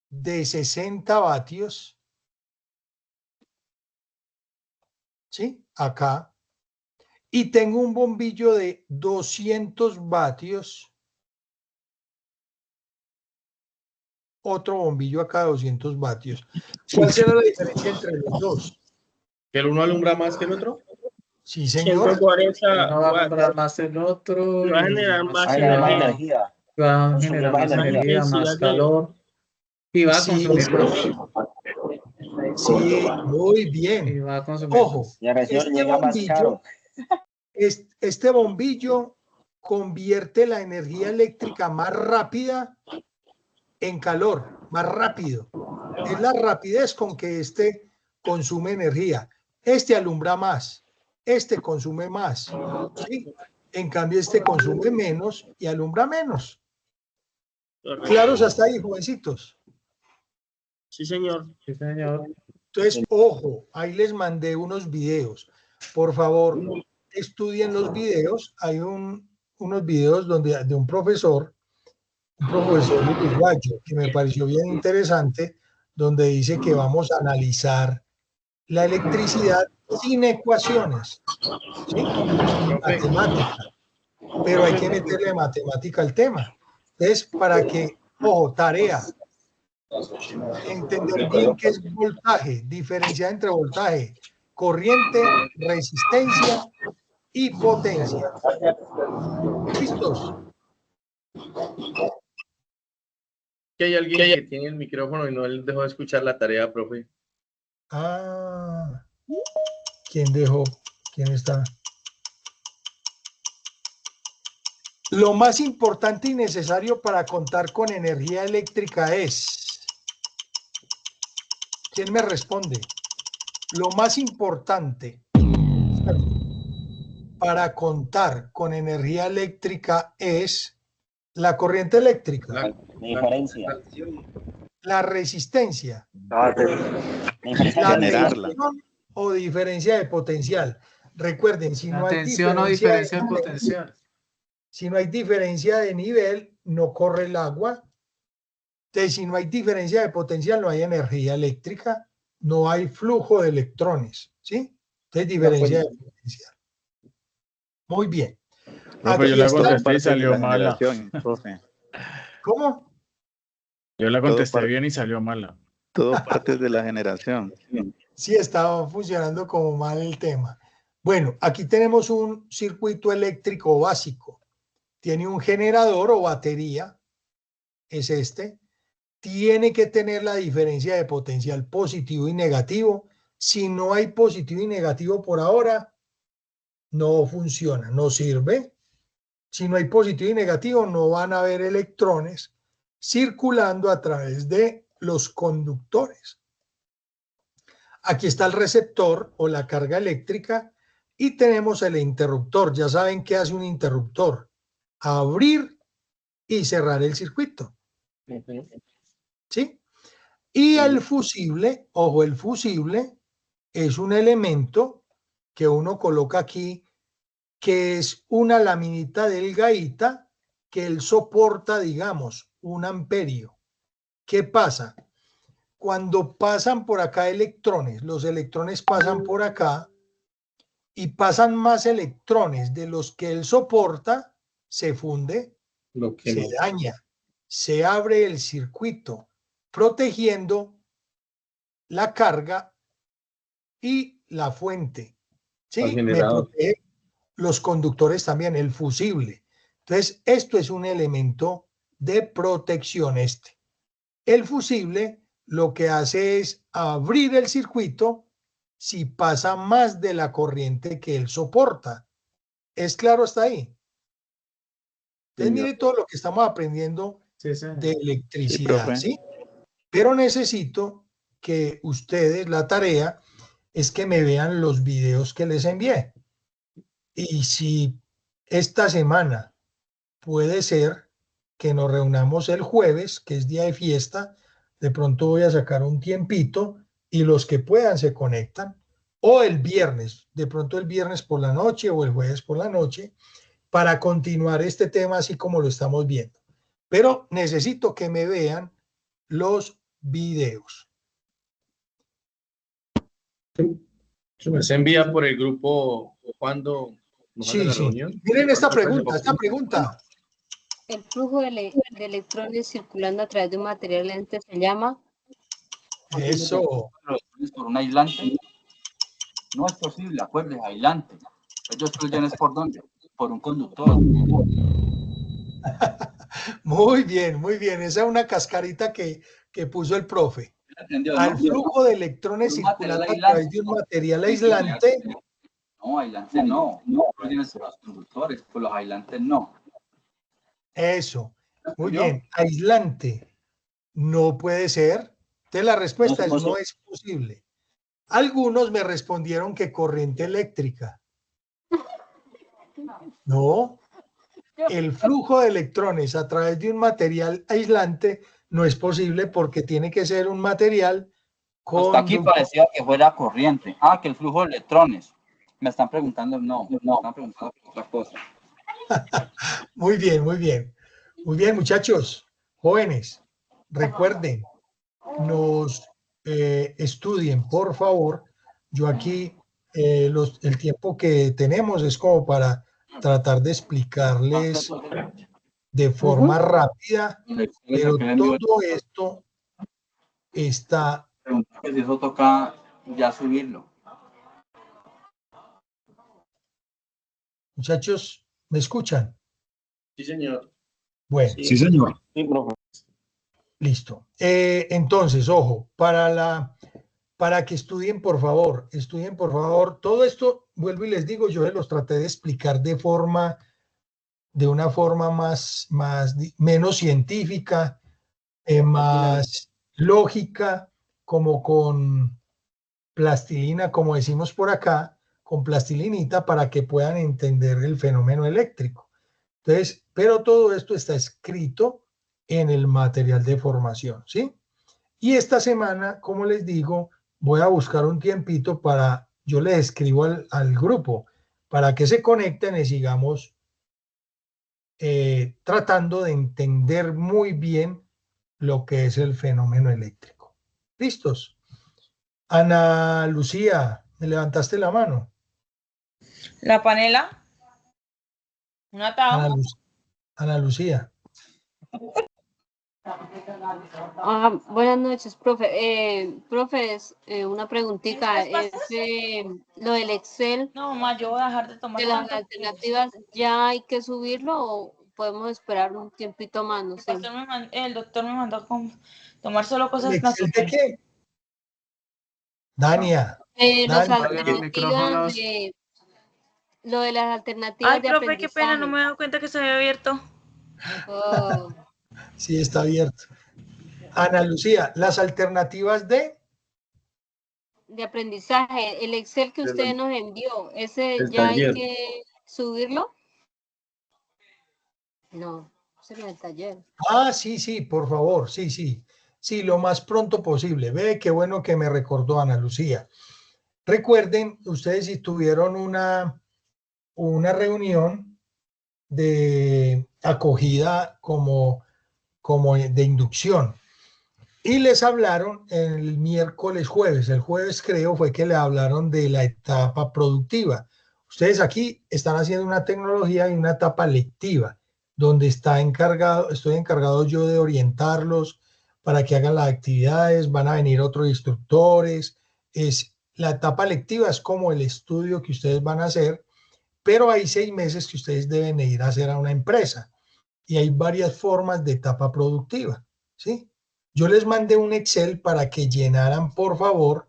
de 60 vatios, ¿sí? Acá, y tengo un bombillo de 200 vatios, otro bombillo acá de 200 vatios. ¿Cuál será la diferencia entre los dos? ¿Que el uno alumbra más que el otro? Sí, señor. 140 Uno va a comprar más el otro. Va a generar más energía. Va a generar más energía, más calor. Y va a consumir más. Sí, muy bien. Y va a consumir Ojo, este bombillo convierte la energía eléctrica más rápida en calor, más rápido. Es la rapidez con que este consume energía. Este alumbra más, este consume más. ¿Sí? En cambio, este consume menos y alumbra menos. ¿Claros hasta ahí, jovencitos? Sí, señor. Sí, señor. Entonces, ojo, ahí les mandé unos videos. Por favor, estudien los videos. Hay unos videos de un profesor uruguayo, que me pareció bien interesante, donde dice que vamos a analizar la electricidad sin ecuaciones, ¿sí? Sin matemática, pero hay que meterle matemática al tema. Entonces, para que, ojo, tarea, entender bien qué es voltaje, diferenciar entre voltaje, corriente, resistencia y potencia. ¿Listos? Que hay alguien que tiene el micrófono y no le dejó de escuchar la tarea, profe. Ah, ¿quién dejó? ¿Quién está? Lo más importante y necesario para contar con energía eléctrica es... ¿Quién me responde? Lo más importante para contar con energía eléctrica es la corriente eléctrica, La diferencia. la resistencia, La la generarla. tensión o diferencia de potencial. Recuerden, si no hay Tensión o diferencia de potencial. Si no hay diferencia de nivel, no corre el agua. Entonces, si no hay diferencia de potencial, no hay energía eléctrica, no hay flujo de electrones, ¿sí? Entonces, diferencia de potencial. Muy bien. Profe, yo la contesté y salió mala. Profe. ¿Cómo? Yo la contesté bien y salió mala. Todo parte de la generación. Sí, estaba funcionando como mal el tema. Bueno, aquí tenemos un circuito eléctrico básico. Tiene un generador o batería, es este. Tiene que tener la diferencia de potencial positivo y negativo. Si no hay positivo y negativo por ahora, no funciona, no sirve. Si no hay positivo y negativo, no van a haber electrones circulando a través de los conductores. Aquí está el receptor o la carga eléctrica y tenemos el interruptor. Ya saben qué hace un interruptor: abrir y cerrar el circuito. ¿Sí? Y el fusible, ojo, el fusible es un elemento que uno coloca aquí, que es una laminita delgadita que él soporta, digamos, 1 amperio. ¿Qué pasa? Cuando pasan por acá electrones, los electrones pasan por acá y pasan más electrones de los que él soporta, se funde, se daña, se abre el circuito, protegiendo la carga y la fuente. ¿Sí? Me protege los conductores también, el fusible. Entonces, esto es un elemento de protección este. El fusible lo que hace es abrir el circuito si pasa más de la corriente que él soporta. ¿Es claro hasta ahí? Entonces, mire todo lo que estamos aprendiendo de electricidad, ¿sí? Pero necesito que ustedes, la tarea es que me vean los videos que les envié. Y si esta semana puede ser que nos reunamos el jueves, que es día de fiesta, de pronto voy a sacar un tiempito y los que puedan se conectan, o el viernes, de pronto el viernes por la noche o el jueves por la noche, para continuar este tema así como lo estamos viendo. Pero necesito que me vean los videos. Se envía por el grupo cuando nos hace la reunión. Miren esta pregunta, El flujo de electrones circulando a través de un material lente se llama... Eso. Por un aislante. No es posible, acuérdense, aislante. Ellos fluyen es por dónde? Por un conductor. Muy bien, muy bien. Esa es una cascarita que puso el profe. Al flujo de electrones circulando a través de un material aislante. No, aislante no. No fluyen los conductores, por los aislantes no. Eso. Muy bien. Aislante. No puede ser. Entonces la respuesta es no es posible. Algunos me respondieron que corriente eléctrica. No. El flujo de electrones a través de un material aislante no es posible porque tiene que ser un material Hasta aquí parecía que fuera corriente. Ah, que el flujo de electrones. Me están preguntando, no, me están preguntando por otra cosa. Muy bien, muy bien. Muy bien, muchachos, jóvenes, recuerden, nos estudien, por favor. Yo aquí, el tiempo que tenemos es como para tratar de explicarles de forma rápida, pero todo esto está... Si eso toca ya subirlo. Muchachos, ¿me escuchan? Sí, señor. Bueno. Sí, señor. Sí, profe. Listo. Entonces, ojo, para que estudien, por favor, todo esto, vuelvo y les digo, yo los traté de explicar de una forma menos científica, más lógica, como con plastilina, como decimos por acá, con plastilinita para que puedan entender el fenómeno eléctrico. Entonces, pero todo esto está escrito en el material de formación, ¿sí? Y esta semana, como les digo, voy a buscar un tiempito yo les escribo al grupo para que se conecten y sigamos tratando de entender muy bien lo que es el fenómeno eléctrico. ¿Listos? Ana Lucía, ¿me levantaste la mano? La panela. Una tabla. Ana Lucía. Buenas noches, profe. Profes, una preguntita. Lo del Excel. No, mamá, yo voy a dejar de tomar. De las alternativas, ¿ya hay que subirlo o podemos esperar un tiempito más? No sé. El doctor me mandó a tomar solo cosas naturales. ¿De qué? Dania. Las alternativas de... Lo de las alternativas de profe, qué pena, no me he dado cuenta que se había abierto. Oh. Sí, está abierto. Ana Lucía, las alternativas de aprendizaje, el Excel que usted nos envió, ¿ese ya hay que subirlo? No, ese no es el taller. Sí, por favor, sí, lo más pronto posible. Ve, qué bueno que me recordó Ana Lucía. Recuerden, ustedes si tuvieron una reunión de acogida como de inducción y les hablaron el jueves creo fue que le hablaron de la etapa productiva. Ustedes aquí están haciendo una tecnología y una etapa lectiva donde estoy encargado yo de orientarlos para que hagan las actividades, van a venir otros instructores. La etapa lectiva es como el estudio que ustedes van a hacer, pero hay 6 meses que ustedes deben ir a hacer a una empresa y hay varias formas de etapa productiva, ¿sí? Yo les mandé un Excel para que llenaran, por favor,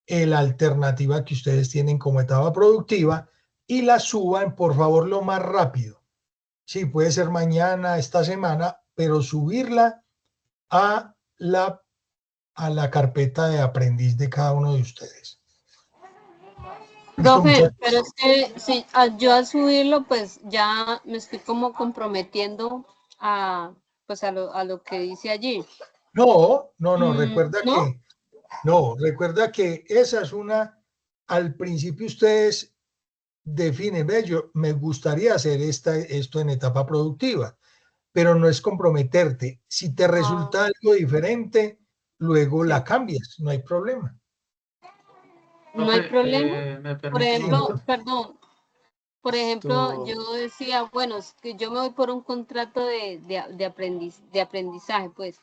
la alternativa que ustedes tienen como etapa productiva y la suban, por favor, lo más rápido. Sí, puede ser mañana, esta semana, pero subirla a la carpeta de aprendiz de cada uno de ustedes. Profe, pero es que si yo al subirlo, pues ya me estoy como comprometiendo a lo que dice allí. No, recuerda que esa es al principio ustedes definen, me gustaría hacer esto en etapa productiva, pero no es comprometerte. Si te resulta algo diferente, luego la cambias, no hay problema. No hay problema. Por ejemplo, yo decía, bueno, es que yo me voy por un contrato de aprendizaje, pues.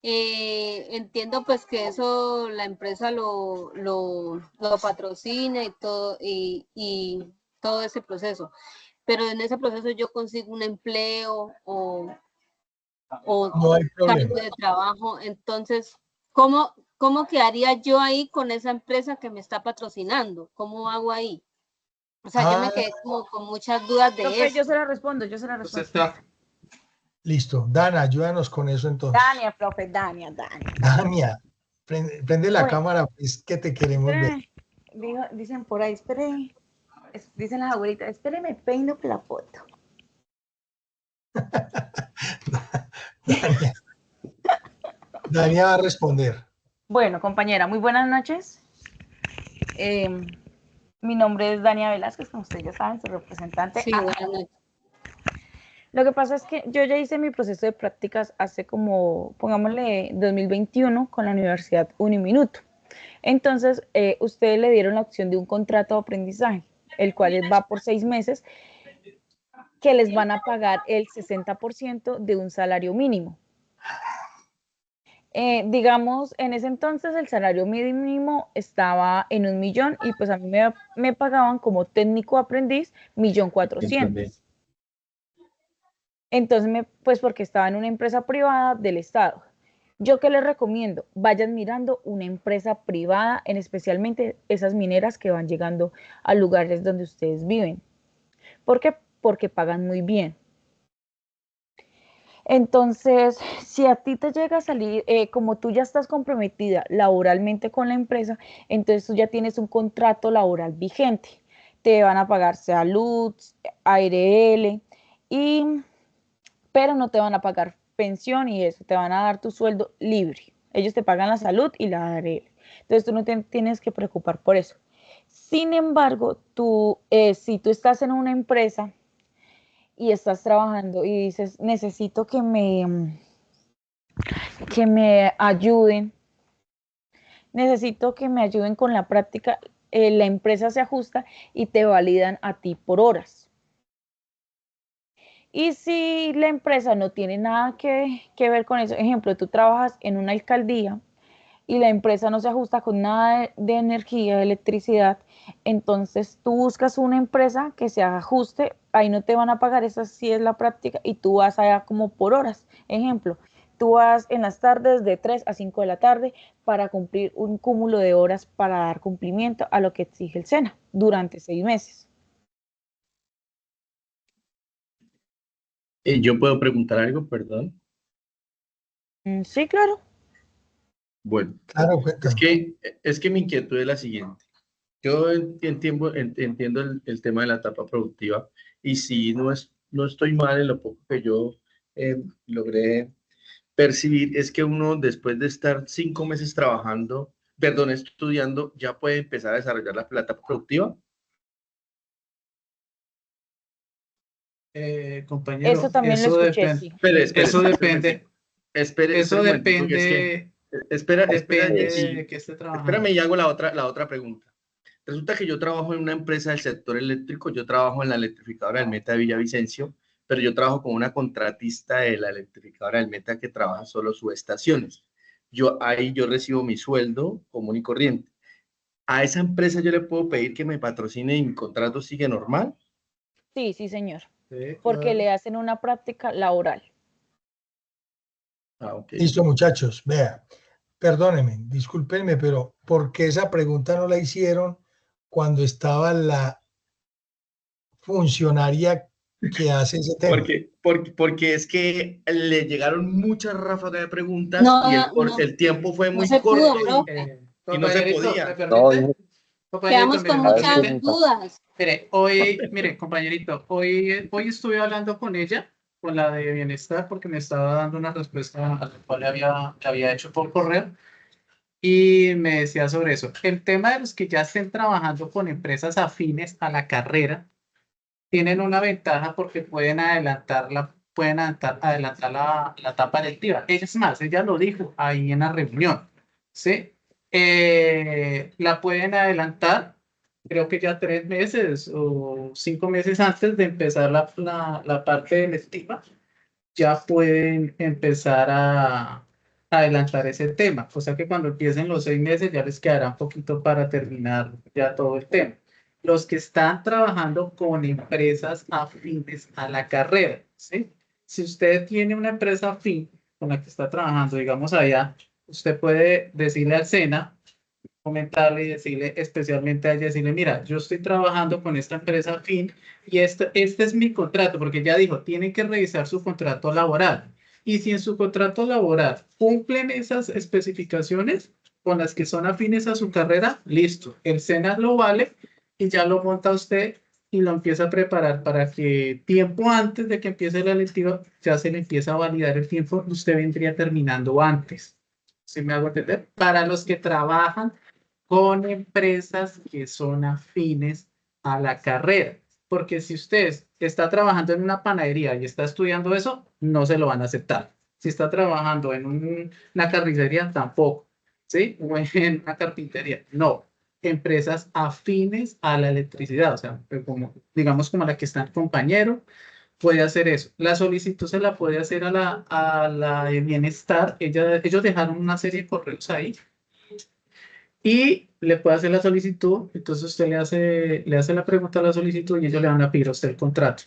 Entiendo pues que eso la empresa lo patrocina y todo ese proceso, pero en ese proceso yo consigo un empleo o no hay cambio de trabajo. Entonces, ¿cómo quedaría yo ahí con esa empresa que me está patrocinando? ¿Cómo hago ahí? O sea, yo me quedé como con muchas dudas de eso. Yo se la respondo. Listo. Dana, ayúdanos con eso entonces. Dania, profe, Dania. Dania, prende la cámara, pues que te queremos ver. Dicen por ahí, dicen las abuelitas, espéreme, peino que la foto. Dania va a responder. Bueno, compañera, muy buenas noches. Mi nombre es Dania Velázquez, como ustedes ya saben, su representante. Sí, buenas noches. Lo que pasa es que yo ya hice mi proceso de prácticas hace como, pongámosle, 2021 con la Universidad Uniminuto. Entonces, ustedes le dieron la opción de un contrato de aprendizaje, el cual va por 6 meses, que les van a pagar el 60% de un salario mínimo. Digamos, en ese entonces el salario mínimo estaba en 1.000.000 y pues a mí me pagaban como técnico aprendiz 1.400.000. Entonces, pues porque estaba en una empresa privada del Estado. Yo que les recomiendo, vayan mirando una empresa privada, en especialmente esas mineras que van llegando a lugares donde ustedes viven. ¿Por qué? Porque pagan muy bien. Entonces, si a ti te llega a salir, como tú ya estás comprometida laboralmente con la empresa, entonces tú ya tienes un contrato laboral vigente. Te van a pagar salud, ARL, pero no te van a pagar pensión y eso, te van a dar tu sueldo libre. Ellos te pagan la salud y la ARL. Entonces tú no te tienes que preocupar por eso. Sin embargo, si tú estás en una empresa y estás trabajando y dices, necesito que me ayuden, con la práctica, la empresa se ajusta y te validan a ti por horas. Y si la empresa no tiene nada que ver con eso, ejemplo, tú trabajas en una alcaldía y la empresa no se ajusta con nada de energía, de electricidad, entonces tú buscas una empresa que se ajuste, ahí no te van a pagar, esa sí es la práctica, y tú vas allá como por horas. Ejemplo, tú vas en las tardes de 3 a 5 de la tarde para cumplir un cúmulo de horas para dar cumplimiento a lo que exige el SENA durante 6 meses. ¿Yo puedo preguntar algo, perdón? Sí, claro. Bueno, claro, es que mi inquietud es la siguiente. Yo entiendo el tema de la etapa productiva y si no estoy mal en lo poco que yo logré percibir, es que uno después de estar 5 meses trabajando, perdón, estudiando, ya puede empezar a desarrollar la etapa productiva. Compañero, eso también lo escuché, sí. Eso depende. Eso depende. Depende de que esté trabajando. Espérame y hago la otra pregunta. Resulta que yo trabajo en una empresa del sector eléctrico, yo trabajo en la electrificadora del Meta de Villavicencio, pero yo trabajo con una contratista de la electrificadora del Meta que trabaja solo subestaciones. Ahí yo recibo mi sueldo común y corriente. ¿A esa empresa yo le puedo pedir que me patrocine y mi contrato sigue normal? Sí, sí, señor. Sí, porque claro. le hacen una práctica laboral. Okay. Listo, muchachos. Vea, perdónenme, discúlpenme, pero ¿por qué esa pregunta no la hicieron cuando estaba la funcionaria que hace ese tema? Porque es que le llegaron muchas ráfagas de preguntas No, y no, el tiempo fue no muy se corto pudo, profe. y no se podía. ¿Me permite? Quedamos con muchas dudas. Mire, compañerito, hoy estuve hablando con ella, con la de bienestar, porque me estaba dando una respuesta a la cual le había hecho por correo, y me decía sobre eso. El tema de los que ya estén trabajando con empresas afines a la carrera, tienen una ventaja porque pueden adelantar la etapa electiva. Es más, ella lo dijo ahí en la reunión, ¿sí? La pueden adelantar, creo que ya 3 meses o 5 meses antes de empezar la parte electiva, ya pueden empezar a adelantar ese tema. O sea que cuando empiecen los 6 meses ya les quedará un poquito para terminar ya todo el tema. Los que están trabajando con empresas afines a la carrera, ¿sí? Si usted tiene una empresa afín con la que está trabajando, digamos allá, usted puede decirle al SENA, comentarle y decirle especialmente a ella, decirle, mira, yo estoy trabajando con esta empresa afín y este es mi contrato, porque ya dijo, tienen que revisar su contrato laboral. Y si en su contrato laboral cumplen esas especificaciones con las que son afines a su carrera, listo, el SENA lo vale y ya lo monta usted y lo empieza a preparar para que tiempo antes de que empiece la electiva ya se le empieza a validar el tiempo, usted vendría terminando antes. ¿Sí me hago entender? Para los que trabajan con empresas que son afines a la carrera. porque si usted está trabajando en una panadería y está estudiando eso, no se lo van a aceptar. Si está trabajando en una carnicería, tampoco, ¿sí? O en una carpintería, no. Empresas afines a la electricidad, o sea, como, digamos como la que está el compañero, puede hacer eso. La solicitud se la puede hacer a la de bienestar. Ellos dejaron una serie de correos ahí y le puede hacer la solicitud. Entonces usted le hace la pregunta a la solicitud y ellos le van a pedir a usted el contrato,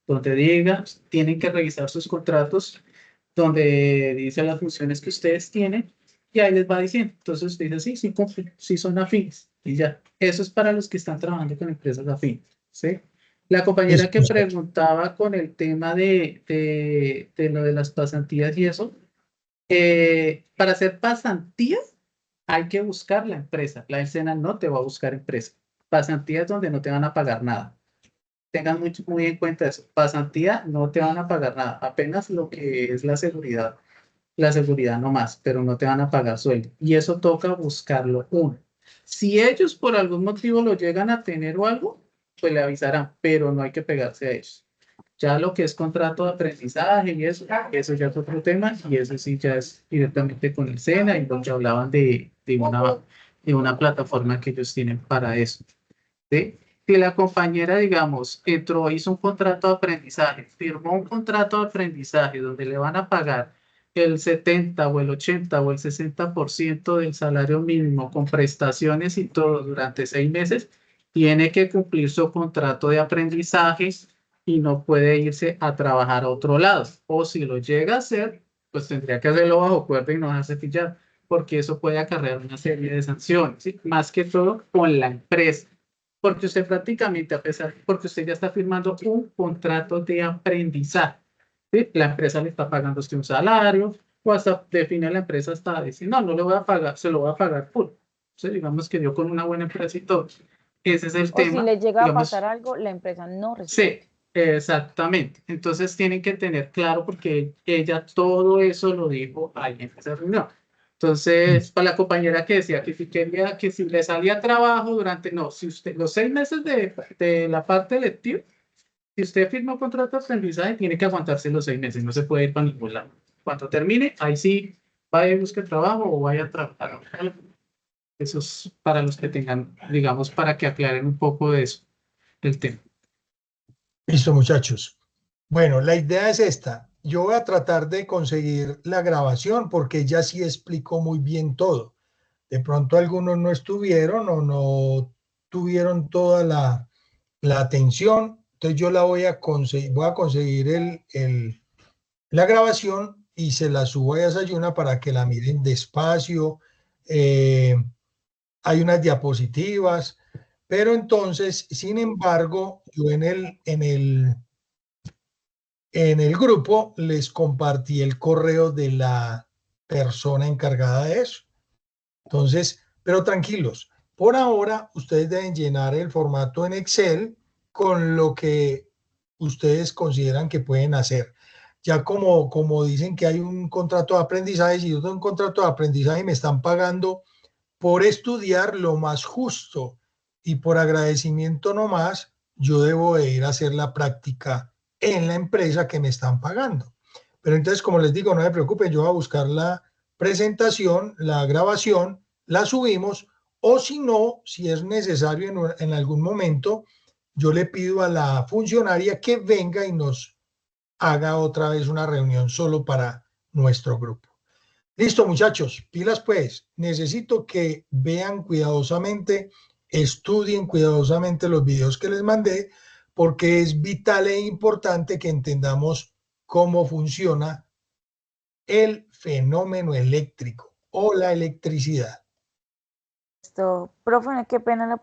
donde diga, tienen que revisar sus contratos, donde dice las funciones que ustedes tienen y ahí les va diciendo. Entonces usted dice, sí cumplen, sí son afines y ya. Eso es para los que están trabajando con empresas afines, ¿sí? La compañera que preguntaba con el tema de lo de las pasantías y eso, para hacer pasantías hay que buscar la empresa. La del SENA no te va a buscar empresa. Pasantías donde no te van a pagar nada. Tengan muy en cuenta eso. Pasantía no te van a pagar nada. Apenas lo que es la seguridad no más, pero no te van a pagar sueldo. Y eso toca buscarlo uno. Si ellos por algún motivo lo llegan a tener o algo, pues le avisarán, pero no hay que pegarse a ellos. Ya lo que es contrato de aprendizaje y eso ya es otro tema, y eso sí ya es directamente con el SENA y lo que hablaban de una plataforma que ellos tienen para eso, ¿sí? Si la compañera, digamos, hizo un contrato de aprendizaje, firmó un contrato de aprendizaje donde le van a pagar el 70 o el 80 o el 60% del salario mínimo con prestaciones y todo durante 6 meses, tiene que cumplir su contrato de aprendizaje y no puede irse a trabajar a otro lado. O si lo llega a hacer, pues tendría que hacerlo bajo cuerda y no dejarse pillar, porque eso puede acarrear una serie de sanciones, ¿sí? Más que todo con la empresa. Porque usted prácticamente, porque usted ya está firmando un contrato de aprendizaje, ¿sí? La empresa le está pagando usted un salario, o hasta define la empresa hasta decir, no le voy a pagar, se lo voy a pagar full. Entonces, digamos que dio con una buena empresa y todo. Ese es el tema. O si le llega digamos, a pasar algo, la empresa no responde. Sí, exactamente. Entonces tienen que tener claro porque ella todo eso lo dijo ahí en esa reunión. Entonces, para la compañera que decía que si quería, que si le salía trabajo durante, no, si usted, los 6 meses de la parte lectiva, si usted firma un contrato de aprendizaje, tiene que aguantarse los 6 meses, no se puede ir para ningún lado. Cuando termine, ahí sí, vaya y busque trabajo o vaya a trabajar. Eso es para los que tengan, digamos, para que aclaren un poco de eso, el tema. Listo, muchachos. Bueno, la idea es esta. Yo voy a tratar de conseguir la grabación porque ella sí explicó muy bien todo. De pronto algunos no estuvieron o no tuvieron toda la atención. Entonces yo la voy a conseguir la grabación y se la subo a Desayuna para que la miren despacio. Hay unas diapositivas, pero entonces, sin embargo, yo en el grupo les compartí el correo de la persona encargada de eso. Entonces, pero tranquilos, por ahora ustedes deben llenar el formato en Excel con lo que ustedes consideran que pueden hacer. Ya como dicen que hay un contrato de aprendizaje, si yo tengo un contrato de aprendizaje y me están pagando por estudiar lo más justo y por agradecimiento nomás, yo debo de ir a hacer la práctica en la empresa que me están pagando. Pero entonces, como les digo, no se preocupen, yo voy a buscar la presentación, la grabación, la subimos, o si no, si es necesario en algún momento, yo le pido a la funcionaria que venga y nos haga otra vez una reunión solo para nuestro grupo. Listo, muchachos, pilas pues. Necesito que vean cuidadosamente, estudien cuidadosamente los videos que les mandé, porque es vital e importante que entendamos cómo funciona el fenómeno eléctrico o la electricidad. Profe, qué pena